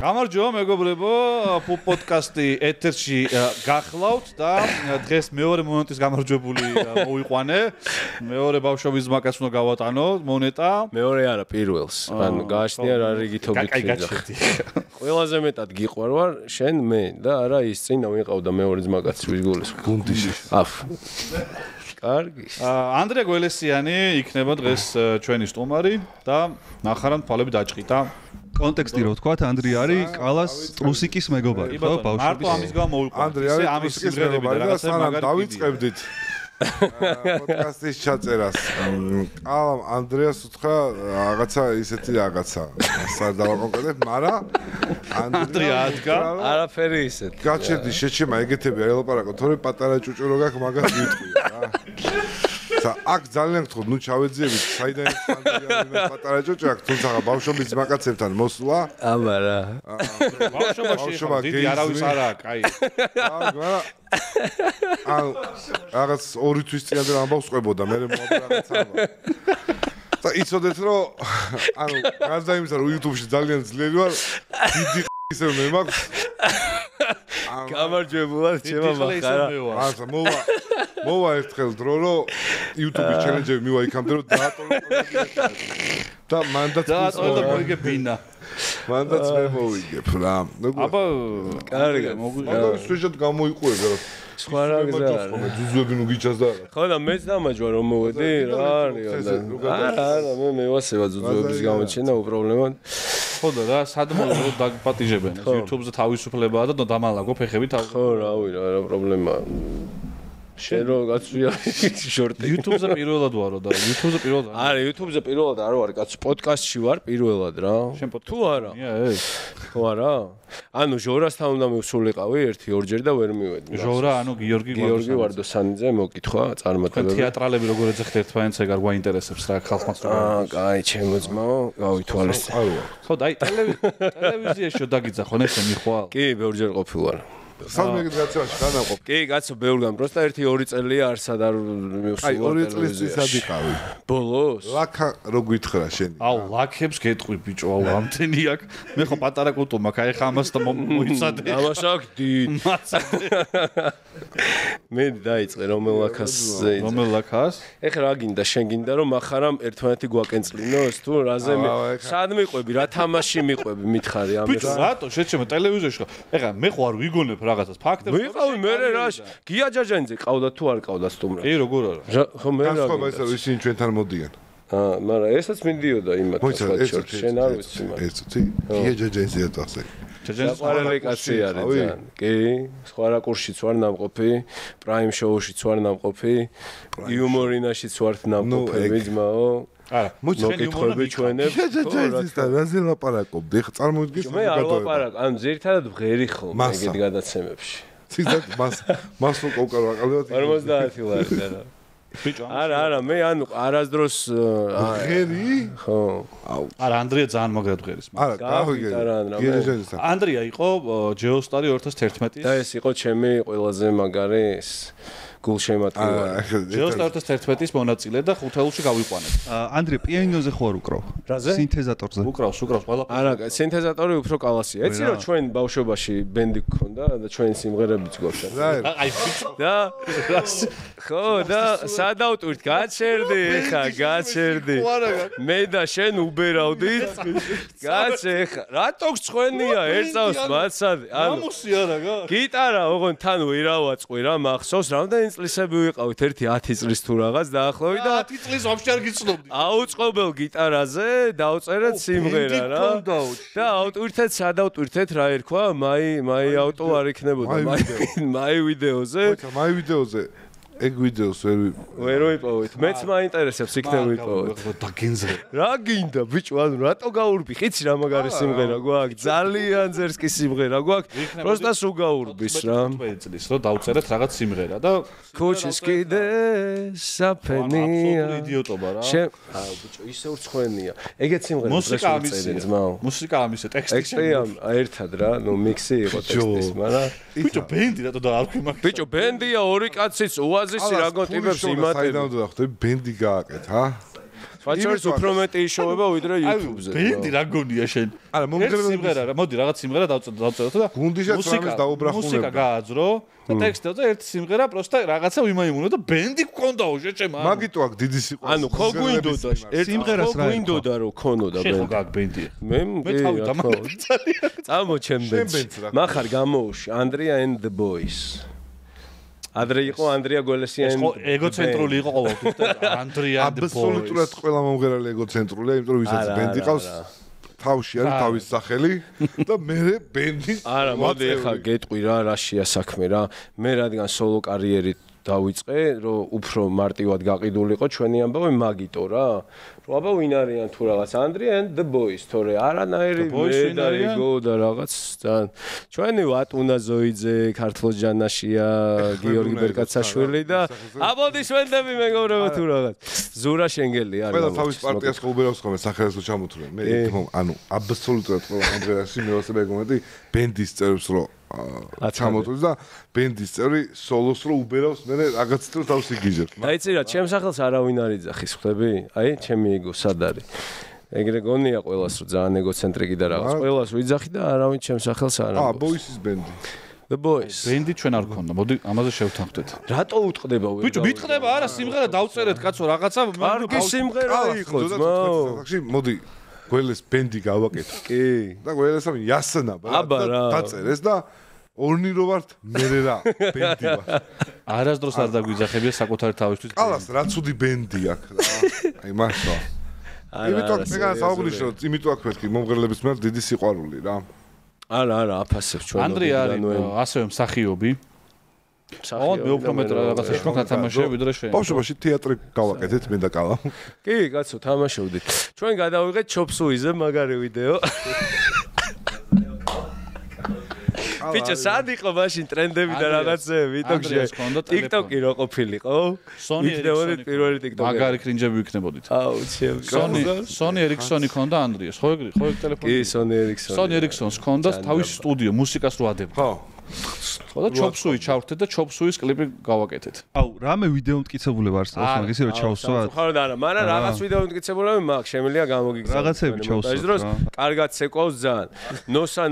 გამარჯობა მეგობრებო, პოდკასტი ეთერში გახლავთ და დღეს მეორე მონეტის გამარჯვებული მოვიყვანე. მეორე ბავშვობის მაკაც უნდა გავატანო მონეტა. მეორე არა, პირველს. ანუ გააჩნია რა რიგითობით გაიჩერდი. ყველაზე მეტად გიყვარ ვარ შენ მე და არა ის წინა ვიყავდა მეორე ძმაკაცი ვის გულეს. გუნდიში. აფ. კარგი. ანდრია გველესიანი იქნება დღეს ჩვენი სტუმარი და ნახარან თვალები დაჭყიდა. კონტექსტი რო ვთქვათ, ანდრია არის კალას ტრუსიკის მეგობარი, ხო, ბავშვების. მარტო ამის გამო მოვიყვანე. ანდრია არის ტრუსიკის მეგობარი და სანამ დავიწყებდით პოდკასტის ჩაწერას. ანდრიას უთხრა რაღაცა ისეთი რაღაცა. სად დავაკონკრეტებ, მაგრამ ანდრია ადგა არაფერი ისეთ. გაჩერდი შეჩემა ეგეთები არ ელაპარაკო, თორე პატარა ჭუჭო რო გაქვს მაგას ვიტყვია რა. აქ ძალიან გთხოვთ, ნუ ჩავეძიებით, საიდან ანდრია პატარა ჭუჭო აქვს, თუმცა ბავშვობის მაკაცებთან მოსვლა. აბა რა. ბავშვობა დიდი არავის არაა, კაი. ანუ რაღაც 2 თვის წინადე ამბავს ყვებოდა, მე რაღაც ამბავ. და იცოდეთ რომ ანუ გარდა იმისა რომ YouTube-ში ძალიან ძლიერი ვარ, დიდი ისე მე მაქვს. გამარჯვებულად ჩემო მახარა. ახლა მოვა ერთხელ დრო რომ YouTube-ის ჩელენჯები მივა იქამდე რომ დაატოვო და მანდაც მოიგე ბინა. მანდაც მე მოვიგებ რა. აბა კარგი. მაგარი სუჟეტ გამოიყურებ რა. სხვა რა გზა არა. ძუძუები ნუ გიჩას და ხო და მეც დამაჯვა რომ მოვედი რა არის არა მე მევასება ძუძუების გამოჩენა უპრობლემოდ ხო და რა სადმო დაგპატიჟებენ YouTube-ზე თავისუფლებაა და დამალაგო ფეხები თავ ხო რავი რა პრობლემაა შენ რო გაწვია შორტი YouTube-ზე პირველად ვარო და YouTube-ზე პირველად არა YouTube-ზე პირველად არ ვარ კაცო პოდკასტში ვარ პირველად რა თუ არა ხო არა ანუ ჟორასთან უნდა მივსულიყავი 1-2 და ვერ მივედი ჟორა ანუ გიორგი ვარდოსანიძე მოკითხვა წარმატებები თეატრალები როგორ ეძახთ ერთმანეთს ეგ არ გვაინტერესებს რა ხალხმაც რა კაი ჩემო ძმაო გავითვალისწინე ხო და აი ტელევიზიაში დაგიძახონ ესე მიხვალ კი ბევრჯერ ყოფილვარ სამეგეთ გაცემაში განაყოფ. კი, კაცო, ბევრგან, პროსტა 1-2 წელია არსად არ მივსულიყავ. აი, 2 წლის წინ სადიყავი. ბოლოს? ლაკა რო გითხრა შენ. აუ, ლაკებს გეტყვი ბიჭო, აუ, ამდენი აქ. მე ხო პატარა კულტურა მაქვს, აი ხა ამას და მოიცადე. ამას აქვს დიდ. მე დაიწყე რომელ ლაკასზე. რომელ ლაკას? ეხლა რა გინდა, შენ გინდა რომ ახარამ ერთმანეთი გვაკენწლინოს თუ რაზე მე სად მიყვები, რა თამაში მიყვები, მითხარი ამას. ბიჭო, რატო შეჩემო ტელევიზორში ხო? ეხლა მე ხო არ ვიგონებ რაღაცას ფაქტებს ვიყავი მე რა გია ჯაჯანიძე ყავდა თუ არ ყავდა სტუმრად კი როგორ არა ხო მე რა განსხვავება ისე ისინი ჩვენთან მოდიან მაგრამ ესაც მინდიოდა იმათ შორტ შენ არ ვიცი მაგრამ ეცოთი გია ჯაჯანიძე თახსე საყვარელი კაცი არის ძალიან კი სხვა რაკურსშიც ვარ ნამყოფი პრაიმ შოუშიც ვარ ნამყოფი იუმორინაშიც ვარ ნამყოფი ძმაო არა მოკითხები ჩვენებს ჯაჯანიძის და რაზე ლაპარაკობდი ხა წარმოიდგინე მე არ ლაპარაკ ან ძირითადად ვღერი ხომ ეგეთ გადაცემებში ციდან მას უკავკარ ვაყავდათ 50 ლარი არა ბიჭო არა მე ანუ არასდროს ღერი ხო არა ანდრია ძალიან მაგრად ღერის არა გავიგე ანდრია იყო ჯეოსტარი 2011 და ეს იყო ჩემი ყველაზე მაგარი გულშემატკივარი ჯეოსტარი 2011-ის მონაწილე და ხუთეულში გავიყვანეთ ანდრია პიანინოზე ხო არ უკრავ რაზე სინთეზატორზე უკრავს ყველაფერს არა სინთეზატორი უფრო კალასია ეცი რომ ჩვენ ბავშვობაში ბენდი გქონდა და ჩვენ სიმღერებიც გვაქვს აი ბიჭო და ხო და სად ავტვირთ გაჩერდი ეხა გაჩერდი მე და შენ უბერავდით გაჩე ეხა რატო გწვენია ერთავს მაცადე ანუ ამოსი არა გა გიტარა ოღონდ თან ვერავაწყვი რა მახსოვს რამდენი წლისები ვიყავით 10 წლის თუ რაღაც დაახლოებით და 10 წლის ვაფშე არ გიცნობდი აუწყობელ გიტარაზე დავწერეთ სიმღერა რა და ავტვირთეთ სად ავტვირთეთ რა ერქვა მაი ავტო არ იქნებოდა მაი ვიდეოზე მაი ვიდეოზე ეგ ვიდეოს ვერ ვიპოვეთ მეც მაინტერესებს იქნებ ვიპოვეთ და გინძრე რა გინდა ბიჭო ანუ რატო გაურბი ხიცი რა მაგარი სიმღერა გვაქვს ძალიან ძერსკი სიმღერა გვაქვს პროსტა სულ გაურბის რა წლის რომ დავწერეთ რაღაც სიმღერა და ქუჩის კიდე საფენია იდიოტობა რა აუ ბიჭო ისე ურცხვენია ეგეთ სიმღერა მუსიკა ამისე ტექსტი ერთად რა ნუ მიქსი იყო ტექსტის მაგრამ ბიჭო ბენდი რატო და არ ქვიმაქ ბიჭო ბენდია ორი კაციც უაზისი რა გონტიბებს იმატები საიდან უნდა ხვდები ბენდი გააკეთ ჰა სხვაჩორის უფრო მეტი იშოვება ვიდრე YouTube-ზე. ბენდი რა გონია შენ? არა, მომღერალი სიმღერა რა, მოდი რაღაც სიმღერა დავწეროთ და გუნდისაც რამეს დაუბრახუნებდა. მუსიკა გააძრო და ტექსტი და ერთი სიმღერა პროსტა რაღაცა ვიმაიმუნო და ბენდი გქონდაო შეჭემა. მაგიტო აქ დიდი სიყვარული. ანუ ხო გვინდოდა სიმღერას რა გვინდოდა რომ ქონოდა შენ ხო ბენდი. გაგ ბენდი. მე თავი დამაგწალი. წამოჩემ ბენდს. მახარ გამოუში Andrea and the Boys. ადრე იყო Andrea Golesian. ეგოცენტრული იყო ყოველთვის Andrea and the Boys. აბსოლუტურად ყველა მომღერალი ეგოცენტრულია, იმიტომ რომ ვისაც ბენდი ყავს თავში არის თავის სახელი და მე ბენდი არა მოდი ახლა გეტყვი რა რაშია საქმე რა მე რადგან სოლო კარიერი დავიწყე რომ უფრო მარტივად გაყიდულიყო ჩვენი ამბავი მაგიტო რა რომ აბა ვინ არიან თუ რაღაც Andrea and the Boys თორე არანაირი მე და ego და რაღაც ძალიან ჩვენი ვატუნა ზოიძე ქართლო ჯანაშია გიორგი ბერკაცაშვილი და აპლოდისმენტები მეგობრებო თუ რაღაც ზურა შენგელი არის ყველა თავის პარტიას ხუბერავს ხოლმე სახელს უჩამოთვლენ მე ანუ აბსოლუტურად ყველა ანდრეასი მეოსე მეგობრები ბენდის წერებს რომ ჩამოთვლს და ბენდის წევრი სოლოს რო უბერავს მე რაღაც დროს თავს იგიჟებ დაიცი რა ჩემს სახელს არავინ არ იძახის ხვდები აი ჩემი ego სად არის ეგრე გონია ყველას რომ ძალიან ეგოცენტრიკი და რაღაც ყველას ვიძახი და არავინ ჩემს სახელს არ ამბობს Boys-ის ბენდი The Boys ბენდი ჩვენ არ გქონდა მოდი ამაზე შევთანხმდეთ რატო უტყდება ვერ ბიჭო მიტყდება არა სიმღერა დავწერეთ კაცო რაღაცა კარგი სიმღერა იყო ძმაო მოდი გველეს ბენდი გავაკეთო კი და გველესამ იასნა აბა რა დაწერეს და ორნი რო ვართ მე რა ბენდი ვარ არასდროს არ დაგვიძახებია საკუთარი თავისთვის ყალას რა ცუდი ბენდი აქვს რა აი მართლა იმიტომ მე საუბრიშო იმიტომ აქ მეთქი მომღერლების მიერ დიდი სიყვარული რა არა აფასებს ჩვენ ანდრია არის ასევე მსახიობი ოღონდ მე უფრო მეტ რაღაცა შევქნა თამაშები ვიდრე შენ ბავშვობაში თეატრი გავაკეთეთ მე და კალა კი კაცო თამაშობდით ჩვენ გადავიღეთ ჩოპსუიზე მაგარი ვიდეო ბიჭო სად იყო მაშინ ტრენდები და რაღაცები TikTok-ი რო ყოფილიყო იქნებოდით პირველი TikTok-ი მაგარი კრინჯები ვიქნებოდით აუ ჩემ Sony Ericsson-ი ქონდა ანდრიას ხო ეგრე ტელეფონი კი Sony Ericsson-ს ქონდა თავის სტუდიო მუსიკას რო ადებდა ხო და ჩოპსუი ჩავხდეთ და ჩოპსუის კლიპი გავაკეთეთ. აუ, რამე ვიდეო მტკიცებულება არის თავს, მაგ ისე რომ ჩავსვათ. ხო და არა, მაგრამ რაღაც ვიდეო მტკიცებულები მაქვს, შემიძლია გამოგიგზავნო. რაღაცები ჩავსვათ. ის დროს კარგად ცეკვავს ძალიან.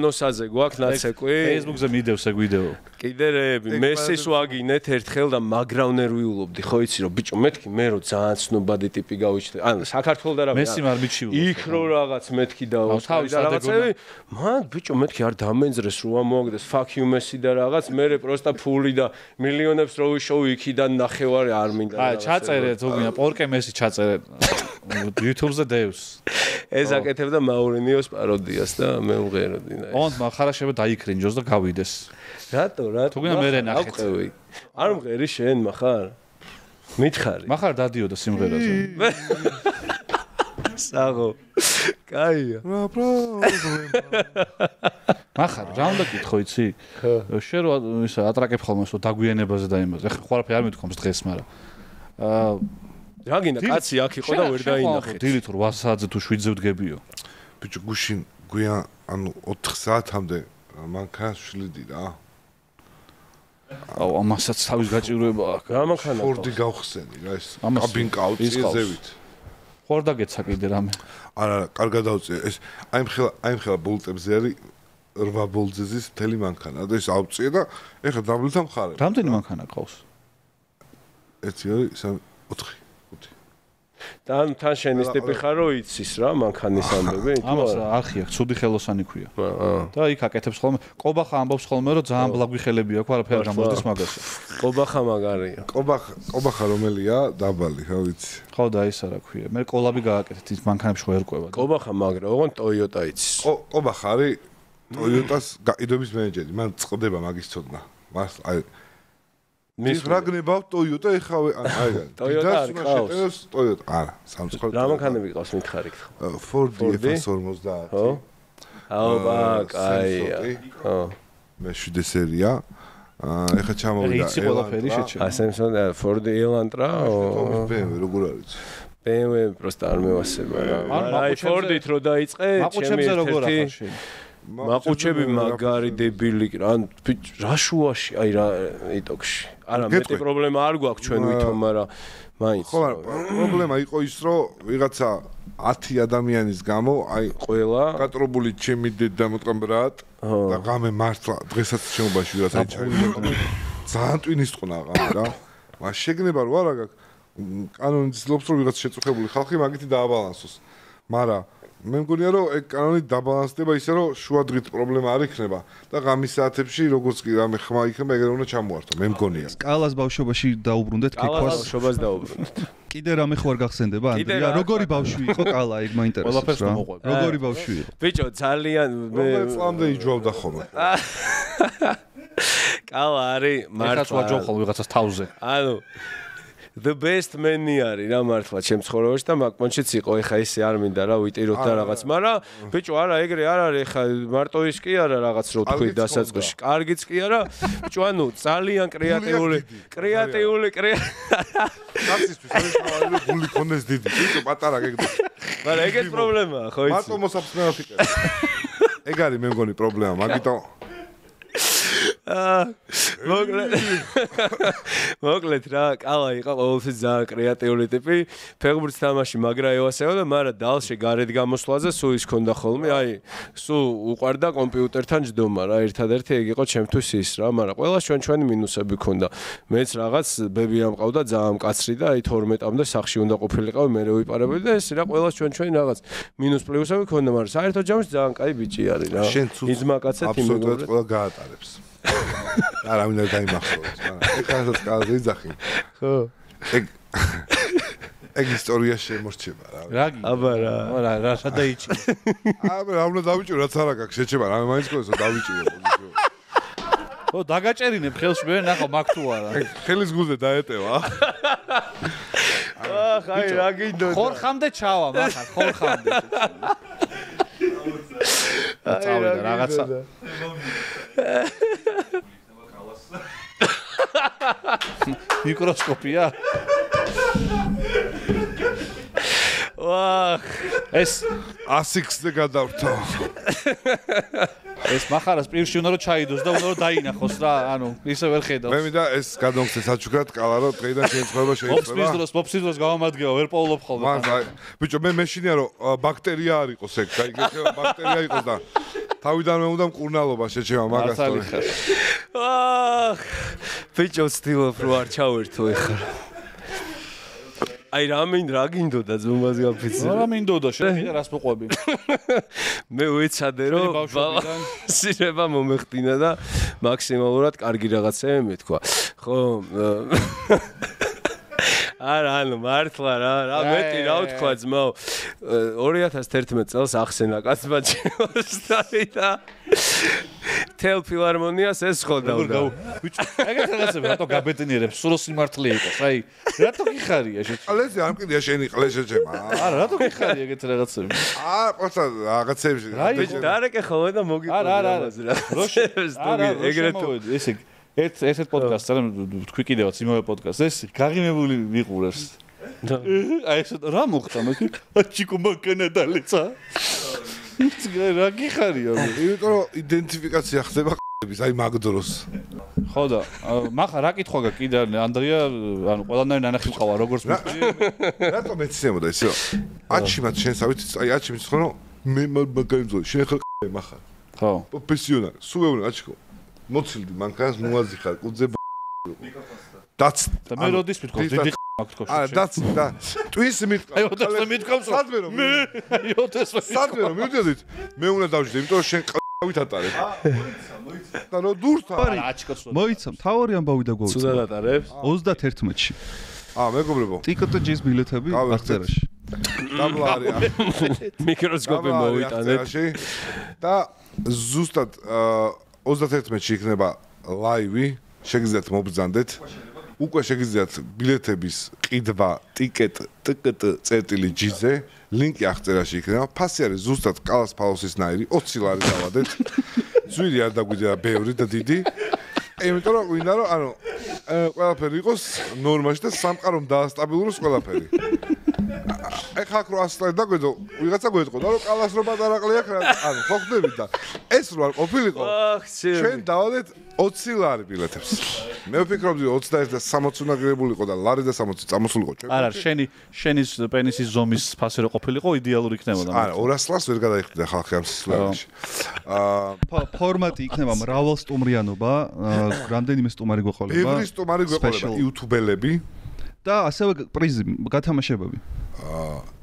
ნოსაზე გვაქვს ნაცეკვი. Facebook-ზე მიდევს ეგ ვიდეო. კიდე რეები, მესის ვაგინეთ ერთხელ და მაგრავნერვიულობდი, ხო იცი რომ ბიჭო მეთქი მე რომ ძალიან ცნობადი ტიპი გავიჩნდა. ანუ საქართველოს და რა მესი არ მიჩიულობ. იქ რო რაღაც მეთქი და რაღაცები, მან ბიჭო მეთქი არ დამენძრეს რო ამოაგდეს fuck you მესი და რაღაც მე პროსტა ფული და მილიონებს რო ვიშოვი იქიდან ნახევარი არ მინდა აი ჩაწერე თუ გინდა პორკე მესი ჩაწერე YouTube-ზე დევს ეს აკეთებდა მაურინიოს პაროდიას და მე ვღეროდი ოღონდ מחარაშება დაიქრინჯოს და გავიდეს რატო თუ გინდა მე ნახეთ არ მღერი შენ מחარ მითხარი מחარ დადიოდა სიმღერაზე საღო კაია რა პრობლემა מחარ რა უნდა გითხო იცი შენ რო ისა ატრაკებ ხოლმე სო დაგვიანებაზე და იმაზე ხა ყველაფერი არ მithkoms დღეს მაგრამ რა გინდა კაცი აქ იყო და ვერ დაინახეთ დილით 8 საათზე თუ 7-ზე ვდგებიო ბიჭო გუშინ გვიან ანუ 4 საათამდე მანქანას შლიდი რა აუ ამასაც თავის გაჭირვება აქვს რა მანქანა ფორდი გავხსენი რა ეს კაბინკა აუწიეზევით ხوار დაგეცა კიდე რამე არა კარგად დავწიე ეს აი მხელა ბოლტებზე არის 8 ბოლტზის მთელი მანქანა და ეს ავწიე და ეხლა დაბლთა მხარე რამდენი მანქანა ყავს 1 2 3 4 თან შენის ტიპი ხარ რო იცის რა მანქანის ამბები ამას არხი აქვს ცუდი ხელოსანი ქვია და იქ აკეთებს ხოლმე ყობახა ამბობს ხოლმე რომ ძალიან ბლაგვი ხელები აქვს არაფერი გამოსდეს მაგაზე ყობახა მაგარია ყობახა რომელია დაბალი რა ვიცი ხო და ის არა ქვია მე კოლაბი გააკეთეთ ის მანქანებში ხო ერკვევა ყობახა მაგრა ოღონდ Toyota იცის ყობახა არის Toyota-ს გაყიდვების მენეჯერი მან წდება მაგის ცოდნა მას აი მის რაგნებავ Toyota ეხავე აი Toyota არ ყავს Toyota არა სამწუხაროდ რა მანქანები ყავს მითხარი Ford F150 ხო აობა კაია ხო მე 7 სერია ეხა ჩამოვიდა იცი ყველაფერი შეჭე ასენსონ Ford Elantra BMW როგორ არის BMW პროსტა არ მევასება რა აი Ford-ით რო დაიწყე მაყუჩებზე როგორ ახარ შენ მაყუჩები მაგარი დებილი რა რა შუაში აი რა იტოქში არა მეტი პრობლემა არ გვაქვს ჩვენ ვითომ მაგრამ მაინც. ხო, პრობლემა იყო ის, რომ ვიღაცა 10 ადამიანის გამო, აი, ყველა გატრობული ჩემი დედა მოწყამბრად და ღამე მართლა დღესაც შემობაში ვიღაცა ჩაიგდა. ძალიან ტვინისტყნა ღამე რა. მას შეგნება რო არა გაქვს კანონი ცდილობს რომ ვიღაც შეწუხებული ხალხი მაგითი დააბალანსოს. მაგრამ მე მგონია რომ ეგ კანონი დაბალანსდება ისე რომ შუადღით პრობლემა არ იქნება და ღამის საათებში როგორც კი რამე ხმა იქნება ეგრე უნდა ჩამოართო მე მგონია. კალას ბავშვობაში დაუბრუნდეთ კალას ბავშვობას დაუბრუნდეთ. კიდე რამე ხო არ გახსენდება ანდრია როგორი ბავშვი იყო კალა ეგ მაინტერესებს რა. როგორი ბავშვი იყო? ბიჭო ძალიან მე წამდე იჯვავდა ხოლმე. კალა არის მართლა ვაჯოხალ ვიღაცას თავზე. ანუ the best man-ი არის რა მართლა ჩემ ცხოვრებაში და მაგ-პონჩიც იყო ეხა ისე არ მინდა რა ვიტიროთ და რაღაც მაგრამ ბიჭო არა ეგრე არ არის ეხა მარტო ის კი არა რაღაც რო თქვი დასაწყისში კარგიც კი არა ბიჭო ანუ ძალიან კრეატიული კაცისთვის არის გული კონდეს დიდი ბიჭო პატარა გეგდა მაგრამ ეგეთ პრობლემაა ხო იცი მარტო მოსაფრთხილად იყე ეგ არის მე მგონი პრობლემა მაგიტომ მოკლედ რა კალა იყო ყოველთვის ძალიან კრეატიული ტიპი ფეხბურთს თამაში მაგრა ევასეო და მაგრამ დალში გარეთ გამოსვლაზე სულ ის ქონდა ხოლმე აი სულ უყვარდა კომპიუტერთან ჯდომა რა ერთადერთი ეგ იყო ჩემთვის ის რა მაგრამ ყველა ჩვენი მინუსები ქონდა მეც რაღაც ბები ამყავდა ძალიან მკაცრი და აი 12-მდე სახში უნდა ყოფილიყავი მე ვიპარებოდი და ეს რა ყველა ჩვენი რაღაც მინუს პლუსები ქონდა მაგრამ საერთოდ ჯამში ძალიან კაი ბიჭი არის რა იძმა კაცად აბსოლუტურად ყველა გაატარებს არა მინდა დაიმახსოვროს მაგრამ ეგ ხანსაც კალაზე იძახი ხო ეგ ისტორია შემორჩება რა რა აბა რა შადაიჭი აბა რა უნდა დავიჭირო რაც არა გაქვს შეჩება რა მე მაინც გქონდეს დავიჭირო ო დაგაჭერინებ ხელში მე ნახო მაგ თუ არა ხელის გულზე დაეტევა ხაი რა გინდოდა ხორხამდე ჩავა მაგარ ხორხამდე წავიდა რაღაცა მიკროსკოპია ვახ ეს 106-ზე გადავრთო ეს מחარას პირში უნდა რომ ჩაიდოს და უნდა რომ დაინახოს რა ანუ ისე ვერ ხედავს მე მინდა ეს გადმოგცე საჩუქრად კალა რომ დღეიდან შეეწყება შეიძლება მოფსის დროს გავამადგება ვერ პოულობ ხოლმე მაგრამ ბიჭო მე მეშინია რომ ბაქტერია არ იყოს ეგ და იგივე ბაქტერია იყოს და თავიდანვე უნდა მკურნალობა შეჩება მაგასთან ვახ ბიჭო ცდილობ რომ არ ჩავერთო ეხლა აი რა გინდოდა ზომაზე გაფიცე რა მინდოდა შეიძლება რას მოყვები მე ვეცადე რომ სირება მომეხდინა და მაქსიმალურად კარგი რაღაცები მეთქვა ხო არა ანუ მართლა რა მეტი რა ვთქვა ძმაო 2011 წელს ახსენა კაცმა ჩემოსტარი და თელ ფილარმონიას ეს ხედავდა ბიჭო ეგეთ რაღაცები რატო გაბედნიერებს სულ სიმართლე იყოს აი რატო გიხარია ყლეზე არ მყიდია შენი ყლე შეჭება არა რატო გიხარია ეგეთ რაღაცები პოცა რაღაცებში ბიჭო დარეკე ხოლმე და მოგიყვება არა ეგრეთ ესე ერთ პოდკასტს არა თქვი კიდევაც იმავე პოდკასტს ეს გაღიმებული ვიყურებს აი ეს რა მოხდა მე აჩიკო მაკანადალეცა რა გიხარია იმიტომ რომ იდენტიფიკაცია ხდება ყების აი მაგ დროს ხო და მახა რა კითხვა გაქვს კიდე ანდრია ანუ ყველანაირ ნანახი მყავა როგორც რატომ მეცნებოდა ისე აჩიმათ შენსავით აი აჩიმით ხო რომ მე მაგაიმძო შენ ხარ მახა ხო პროფესიონალი სუეუნ აჩიკო მოცილდი მანქანას მოაზიხარ კუძე დაც და მე როდის მithქოს დიდი მაქვს თქოს არა დაც და ტვის მithქოს აი ოდესმე მithქოს სადმე რომ მე ოდესმე სადმე რომ მივდოდით მე უნდა დავждე იმიტომ რომ შენ ყავით ატარებ მოიცა და რო დურთა მოიცა მთავარი ამბავი და გვაუწყდა ცუდად ატარებს 31-ში მეგობრებო ტიკოტეჯის ბილეთები აღწერაში დაბლა არის მიკროსკოპი მოვიტანეთ და ზუსტად 31-ში იქნება ლაივი, შეგიძლიათ მობრძანდეთ. უკვე შეგიძლიათ ბილეთების ყიდვა ticket.gt-ზე, ლინკი აღწერაში იქნება. ფასი არის ზუსტად კალას ფალოსის ნაირი, 20 ლარი დავადეთ. ძვირი არ დაგვიძება ბევრი და დიდი. იმიტომ რომ გვინდა რომ ანუ ყველაფერი იყოს ნორმაში და სამყარომ დაასტაბილუროს ყველაფერი. ეხლა აქ რო ასწავლეთ და გვეძო, ვიღაცა გვეთყოდა რომ კალას რო პატარა ყლე აქვს, ანუ ხო ხდებით და ეს რო არ ყოფილიყო. ჩვენ დავადეთ 20 ლარი ბილეთებს. მე ვფიქრობდი 21 და 60 უნდა გირებულიყო და ლარი და 60 წამოსულიყო ჩვენ. არა, შენის პენისის ზომის ფასი რო ყოფილიყო, იდეალური იქნებოდა. არა, 200 ლარს ვერ გადაიხდიდა ხალხი ამ სისულელეში. ფორმატი იქნება მრავალსტუმრიანობა, რამდენიმე სტუმარი გვეყოლება. ბევრი სტუმარი გვეყოლება, იუთუბელები და ასევე პრიზი, გათამაშებები.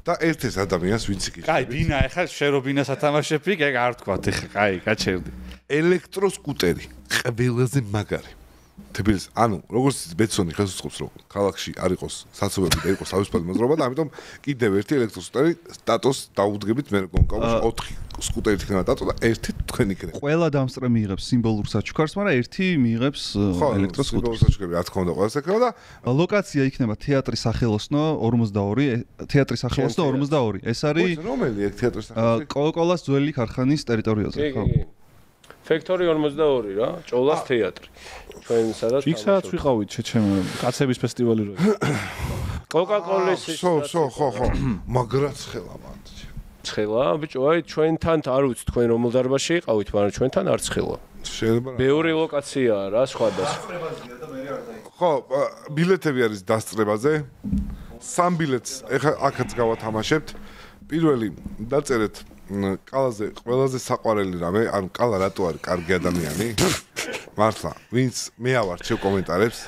და ერთ-ერთ ადამიანს ვინც იგი. კაი, ბინა, ეხლა შენ რო ბინას ათამაშები, ეგ არ თქვა, ეხლა, კაი, გაჩერდი. ელექტროსკუტერი, ყველაზე მაგარი. თბილისში, ანუ როგორც ბეცონი ხელს უწყობს, რომ ქალაქში არ იყოს საცობები და იყოს თავისუფალი მოძრაობა და ამიტომ კიდევ ერთი ელექტროსკუტერი სტატუს დაუდგებით მე გონკავში 4 სკუტერი იქნება დატო და ერთი თქვენ იქნება. ყველა დამსწრე მიიღებს სიმბოლურ საჩუქარს, მაგრამ ერთი მიიღებს ელექტროსკუტერს. სიმბოლურ საჩუქარი რა თქმა უნდა ყველას ეკნება და ლოკაცია იქნება თეატრის სახელოსნო 42, თეატრის სახელოსნო 42. ეს არის რომელი ეგ თეატრის სახელოსნო? კოკოლას ძველი ქარხანის ტერიტორიაზე, ხო? ფექტორი 42 რა, ჭოლას თეატრი. ჩვენ სადაც იქსაც ვიყავით შეჩემო კაცების ფესტივალი რო. კოკაკოლის ხო, მაგრაც ხელა მანდ. ცხელა, ბიჭო, აი ჩვენთან არ ვიცი თქვენ რომელ დარბაზში იყავით, მაგრამ ჩვენთან არ ცხელა. შეიძლება ბევრი ლოკაციაა რა, სხვადასხვა. ხო, ბილეთები არის დასწრებაზე. 3 ბილეთს ეხა აქაც გავათამაშებთ. პირველი დაწერეთ ყველაზე საყვარელი რამე, ანუ კალა რატო არის კარგი ადამიანი? მართლა, ვინც მე ავარჩევ კომენტარებს.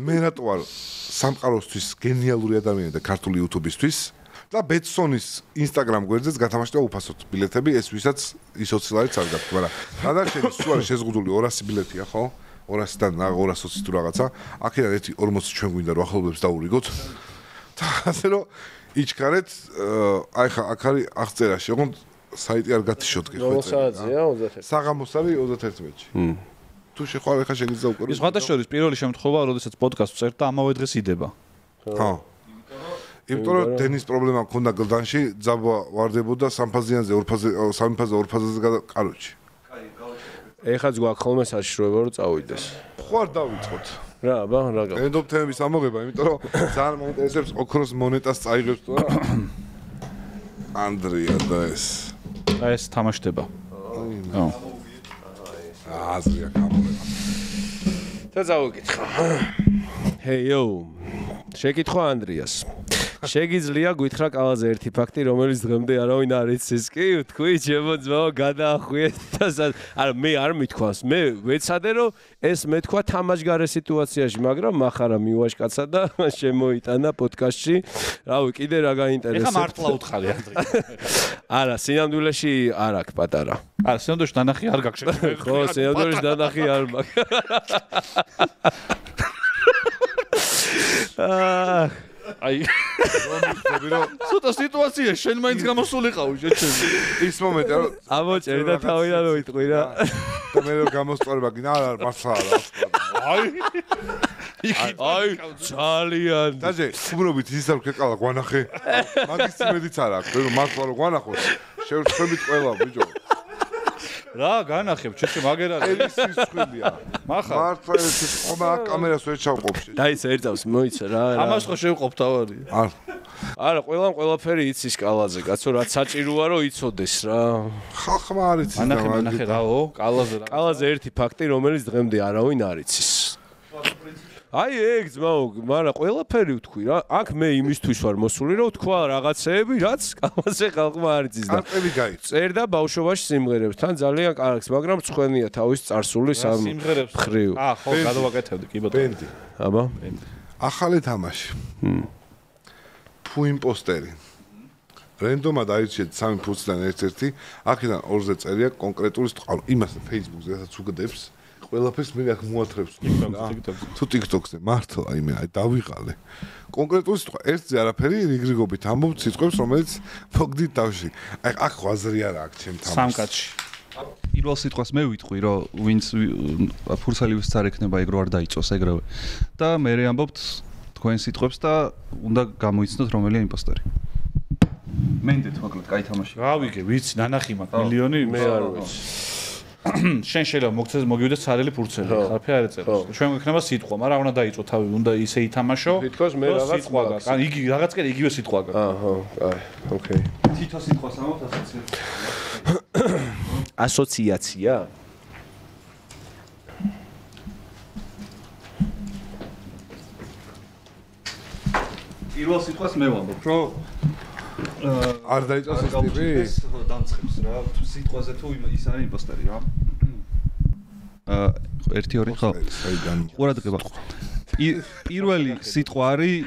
მე რატო ვარ სამყაროსთვის გენიალური ადამიანი და ქართული YouTube-ისთვის? და ბეტსონის Instagram გვერდზეც გათამაშდა უფასოდ ბილეთები, ეს ვისაც ის 20 ლარით არ გაქვთ, მაგრამ გადარჩენის სულ არის შეზღუდული 200 ბილეთია, ხო? 200-დან 220 თუ რაღაცა. აქედან ერთი 40 ჩვენ გვინდა რომ ახლობლებს დაურიგოთ. და ასე რომ იჩქარეთ, აი ხა აქ არის აღწერაში, ოღონდ საიტი არ გათიშოთ კი ხო? საათზეა 21. საღამოს არის 21 მეჩი. თუ შეხვალ ხა შეგიძლია უკვე. ის სხვადასხვა პირველი შემთხვევა, როდესაც პოდკასტს წერთ და ამავე დღეს იდება. ხო. იმიტომ რომ დენის პრობლემა მქონდა გლდანში, ძაბვა ვარდებოდა სამფაზიანზე, სამფაზე ორფაზაზე კაროჩი. ეხაც გვაქვს ხოლმე საშიშროება რომ წავიდეს. ხო არ დავიწყოთ. რა, აბა, რა გა. ენდობ თემის ამოღება, იმიტომ რომ ძალიან მოინტერესებს ოქროს მონეტას წაიღებს თუ არა. ანდრია და ეს. აი ეს თამაშდება. ხო. აზრია გამოვიდა. და წავიკითხო. ჰეიო. შეკითხვა ანდრიას. შეგიძლია გითხრა ყველაზე ერთი ფაქტი, რომელიც დღემდე არავინ არ იცის კი? თქვი, ჩემო ძმაო, გადაახვიეთ და არა, მე არ მithქვას. მე ვეცადე რომ ეს მეთქვა თამაშგარე სიტუაციაში, მაგრამ מחარა მივაშკაცა და შემოიტანა პოდკასტში. რავი, კიდე რა გაინტერესებს? ეხა მართლა უთხარი ანდრია. არა, სინამდვილეში არ აქვს პატარა. არა, სინამდვილეში დანახი არ გაქვს. ხო, სინამდვილეში დანახი არ მაქვს. აი ცოტა სიტუაცია შენ მაინც გამოსულიყავი შეჩემი ის მომენტი რომ ამოჭერი და თავიდან მოიტყვი რა და მე რომ გამოსწორება გინდა არა მართლა არა აი ძალიან დაჟე უბრალოდ ის არ ქეკალა გვანახე მაგის იმედიც არ აქვს რომ მართლა რომ გვანახოს შევწყვებით ყველა ბიჭო რა განახებ ჩეჩე მაგერ არის ეს სიცხვილია მახარ მართლა ეს ხომა კამერას ვერ ჩავყოფში დაიც ერთავს მოიცა რა ამას ხო შევყოფ თავარი არა ყველაფერი იცის კალაზე კაცო რაც საჭიროა რომ იცოდეს რა ხალხმა არ იცის მანახე რაო კალაზე ერთი ფაქტი რომელიც დღემდე არავინ არ იცის აი ეგ ძმაო, მაგრამ ყველაფერი ვთქვი რა. აქ მე იმისთვის ვარ მოსული, რომ ვთქვა რაღაცეები, რაც კალაზე ხალხმა არ იცის და არტები გაიც. წერდა ბავშვობაში სიმღერებს, თან ძალიან კარგს, მაგრამ მწხვენია თავის წარსული სამ მხრივ. ხო, გადავაკეთებდი, კი ბატონო. ბენდი. აბა. ახალი თამაში. ფუ იმპოსტერი. რენდომად აირჩიეთ 3 ფუძიდან ერთ-ერთი, აქედან 2-ზე წერია კონკრეტული სტყავ. იმას Facebook-ზე რასაც უგდებს. ყველაფერს მე აქ მოათრებს თუ TikTok-ზე მართლა აიმე აი დავიღალე კონკრეტული სიტყვა ერთზე არაფერი რიგრიგობით ამბობ სიტყვებს რომელიც მოგდით თავში აი აქ ღვაზრი არა აქ ჩემ თამაშს სამკაცში პირველ სიტყვას მე ვიტყვი რომ ვინც ფურსალი ვისწარ ექნება ეგ რო არ დაიწოს ეგრევე და მე ამბობთ თქვენ სიტყვებს და უნდა გამოიცნოთ რომელია იმპოსტერი მენდეთ მოკლედ კაი თამაში რა ვიგე ვიცი ნანახი მაქვს მილიონი მე არ ვიცი შენ შეიძლება მოგცეს მოგივიდეს ცარელი ფურცელი ხარფი არ ეწეროს ჩვენ გვექნება სიტყვა მაგრამ უნდა დაიწყო თავი უნდა ისე ითამაშო თითქოს მე რაღაც სიტყვა გაქვს ან იგი რაღაც კერ იგივე სიტყვა გაქვს აჰა კაი ოკეი თითო სიტყვას ამობთ ასოციაცია ასოციაცია პირველ სიტყვას მე ვამბობ, რომ არ დაიწოს ეს ტიპი? დამწყებს რა, სიტყვაზე თუ ის არის იმპოსტერი რა. 1-2 ხო. ყურადღება. პირველი სიტყვა არის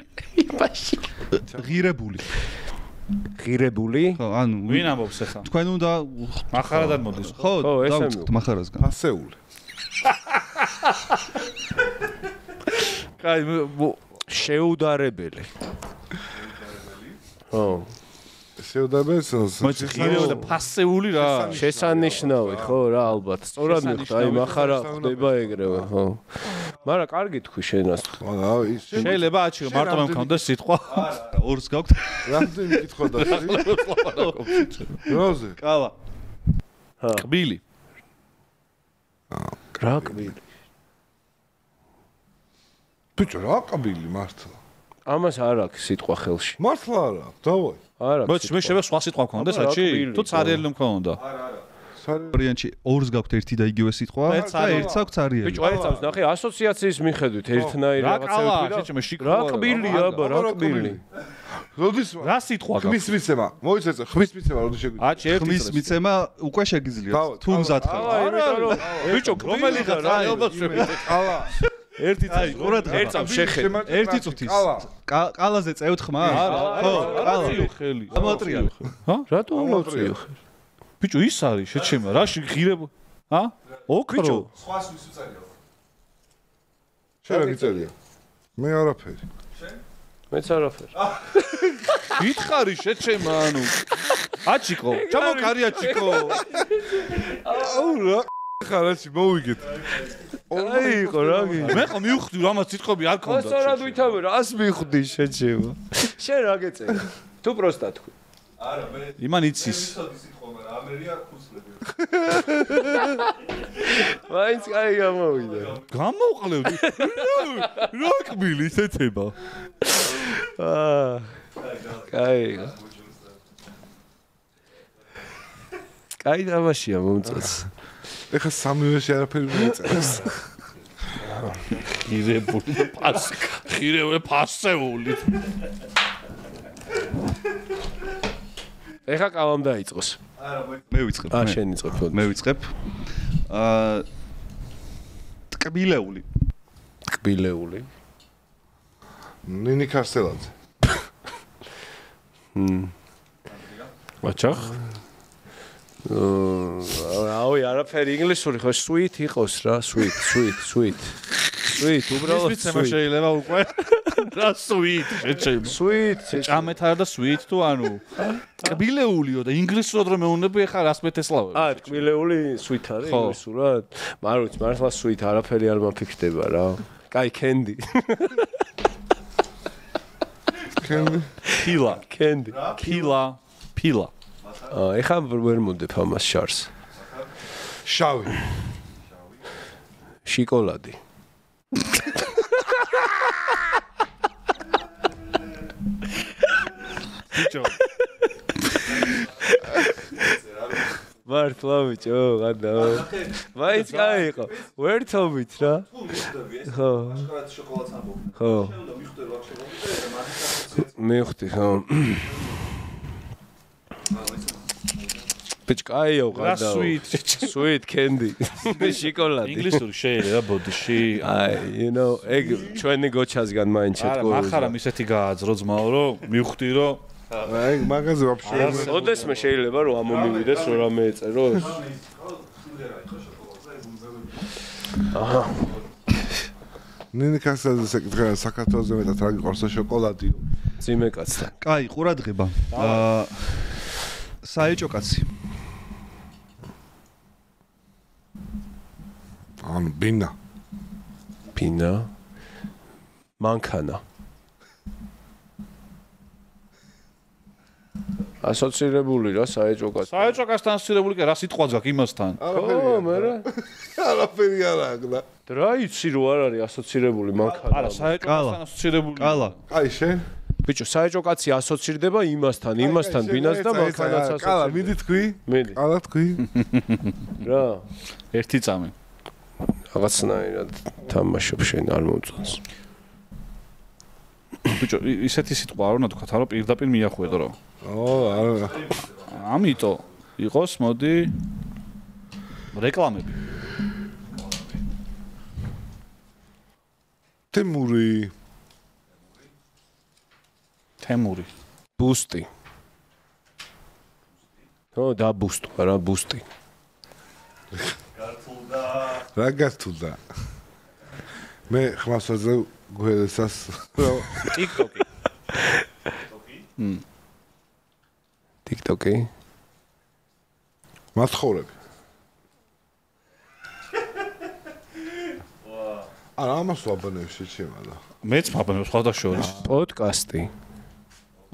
ღირებული. ღირებული? ხო, ანუ ვინ ამბობს ახლა? თქვენ უნდა მახარადან მოდის. ხო, დავწყოთ მახარასგან. ასეული. კაი, შეუდარებელი. ხო. მოიცა ღირებული და ფასეული რა. შესანიშნავი ხო რა ალბათ. სწორად მიხდა, აი מחარა ხდება ეგრევე, ხო. მაგრამ კარგი თქვი შენას. შეიძლება აჩი მარტო მე მქონდეს სიტყვა. არა, ორს გაქვთ. რამდენი მკითხვა და როზე? კალა. კბილი. რა კბილი? ბიჭო, რა კბილი მართლა? ამას არ აქვს სიტყვა ხელში. მართლა არა, დავაი. არა. მოიცა მე შეიძლება სხვა სიტყვა მქონდეს აჩი? თუ цаრიელი მქონდა. ვარიანტი ორს გაქვთ ერთი და იგივე სიტყვა და ერთს აქვს цаრიელი. ბიჭო, ერთ წამს ნახე ასოციაციის მიხედვით ერთნაირი რაღაცები რა კბილი აბა, რა კბილი. როდის რა სიტყვა გაქვს? ხმის მიცემა. მოიცა ხმის მიცემა როდის შეგვიძლია? აჩი ერთი ხმის მიცემა უკვე შეგიძლიათ. თუ მზად ხარ. არა, ბიჭო, რომელი ხარ? ყალა. ერთი წაი, ერთ წამს შეხე. ერთი წუთის. ყალაზე წევთ ხმა? ხო, ყალა ხელი. ამოტრიალ. ჰა? რატო ამოწიო? ბიჭო, ის არის შეჩემა, რაში ღირებ? ჰა? ოქრო. სხვას ვის უწერიო? შენ გიწერია. მე არაფერი. მეც არაფერი. გითხარი შეჩემა, ანუ. აჩიკო, ჩამოკარი აჩიკო. აუ რა ხარაში მოვიგეთ. აი იყო რა გი. მე ხო მივხვდი რამაც სიტყვები არ ქონდა. სწორად ვითამე რას მივხვდი შეჩემა. შენ რა გეწევი? თუ პროსტა თქვი. არა, მე იმან იცის. სიტყვა, მაგრამ ამერია ხუსლები. მაინც კაი გამოვიდა. გამოვყლევდი. რა კბილი შეცება. კაი. კაი თამაშია მომწონს. ეხა სამივეში არაფერი მოიწერს. ღირებული ფას. ღირებული ფასეული. ეხა კავამ დაიწყოს. არა, მე ვიწყებ. შენ იწყებ. მე ვიწყებ. ტკბილეული. ტკბილეული. ნინი ქარსელაძე. აჩახ. აუ, არაფერი ინგლისური ხო sweet იყოს რა, sweet. Sweet, უბრალოდ სვიტ შეიძლება უკვე. რა sweet შეჩემა. Sweet, ჭამეთარ და sweet თუ ანუ ტკბილეულიო და ინგლისურად რომ მეუნები ახლა რას მეთესლავებ? ტკბილეული sweet არის ინგლისურად. მაგრამ მართლა sweet არაფერი არ მაფიქრდება რა. კაი, candy. Candy. Pila. ეხა ვერ მომდებ ამას შარს. შავი. შოკოლადი. ბიჭო. მართლა ბიჭო, გადა. მაინც კაი იყო. ვერთობით რა. ხო. შოკოლადს ამბობ. ხო. უნდა მიხვდე რა შეგიძლია. მივხვდი, ხო. ბიჭ კაიო გადა. Sweet candy. შოკოლადი. ინგლისური შეიძლება ბოდიში. აი, ეგ ჩვენი გოჩასგან მაინც არა, მახარამ ისეთი გააძრო ძმაო, რომ მივხვდი, რომ აი, მაგაზე ვაფშე. ოდესმე შეიძლება რომ ამომივიდეს რომ რამე ეწეროს. აჰა. ნინი ქარსელაძე საკითხია საქართველოს მეტად რა გიყურს შოკოლადიო. ძიმე კაცთან. კაი, ყურადღება. საეჭო კაცი. ანუ ბინა. მანქანა. ასოცირებული რა საეჭო კაცი. საეჭო კაცთან ასოცირებული კი რა სიტყვაც გაქვს იმასთან. ხო, მერე. არაფერი არ აქვს. რა იცი რო არ არის ასოცირებული მანქანა. არა, საეჭო კაცთან ასოცირებული. კალა. აი შენ? ბიჭო, საეჭო კაცი ასოცირდება იმასთან, ბინას და მანქანას ასოცირდება. კალა, მიდი თქვი? მიდი. კალა თქვი? რა? ერთი წამი. რაღაცნაირად თამაშობ შენ არ მომწონს. ბიჭო, ისეთი სიტყვა არ უნდა თქვათ, რომ პირდაპირ მიახვედო რა. არა. ამიტომ იყოს, მოდი რეკლამები. თემური. ბუსტი. და ბუსტი, რა ბუსტი. რა გართულდა? მე ხმას ვაძლევ გველესას. TikTok-ი. TikTok-ი. მაცხოვრები. არა, ამას ვაბანებ შეჩემა და. მეც ვაბანებ სხვათა შორის. პოდკასტი.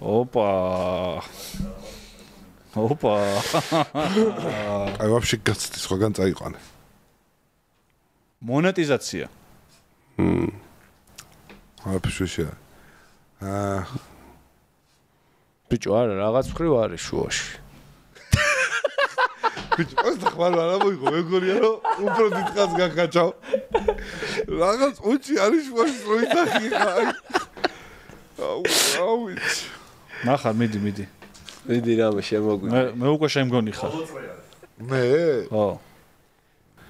ოპა. აი ვაფშე გაცდი სხვაგან წაიყვანე. მონეტიზაცია. აფშუშია. ბიჭო, არა, რაღაც მხრივ არის შუაში. ბიჭო, ეს ხარ არა მოიღო, მეგონია რომ უფრო დიდხანს გახაჭავ. რაღაც უჩი არის შუაში რო იცახი ხარ. აუ. ნახარ, მიდი. მიდი რამე შემოგვიდა. მე უკვე შემგონი ხარ. მე? ხო.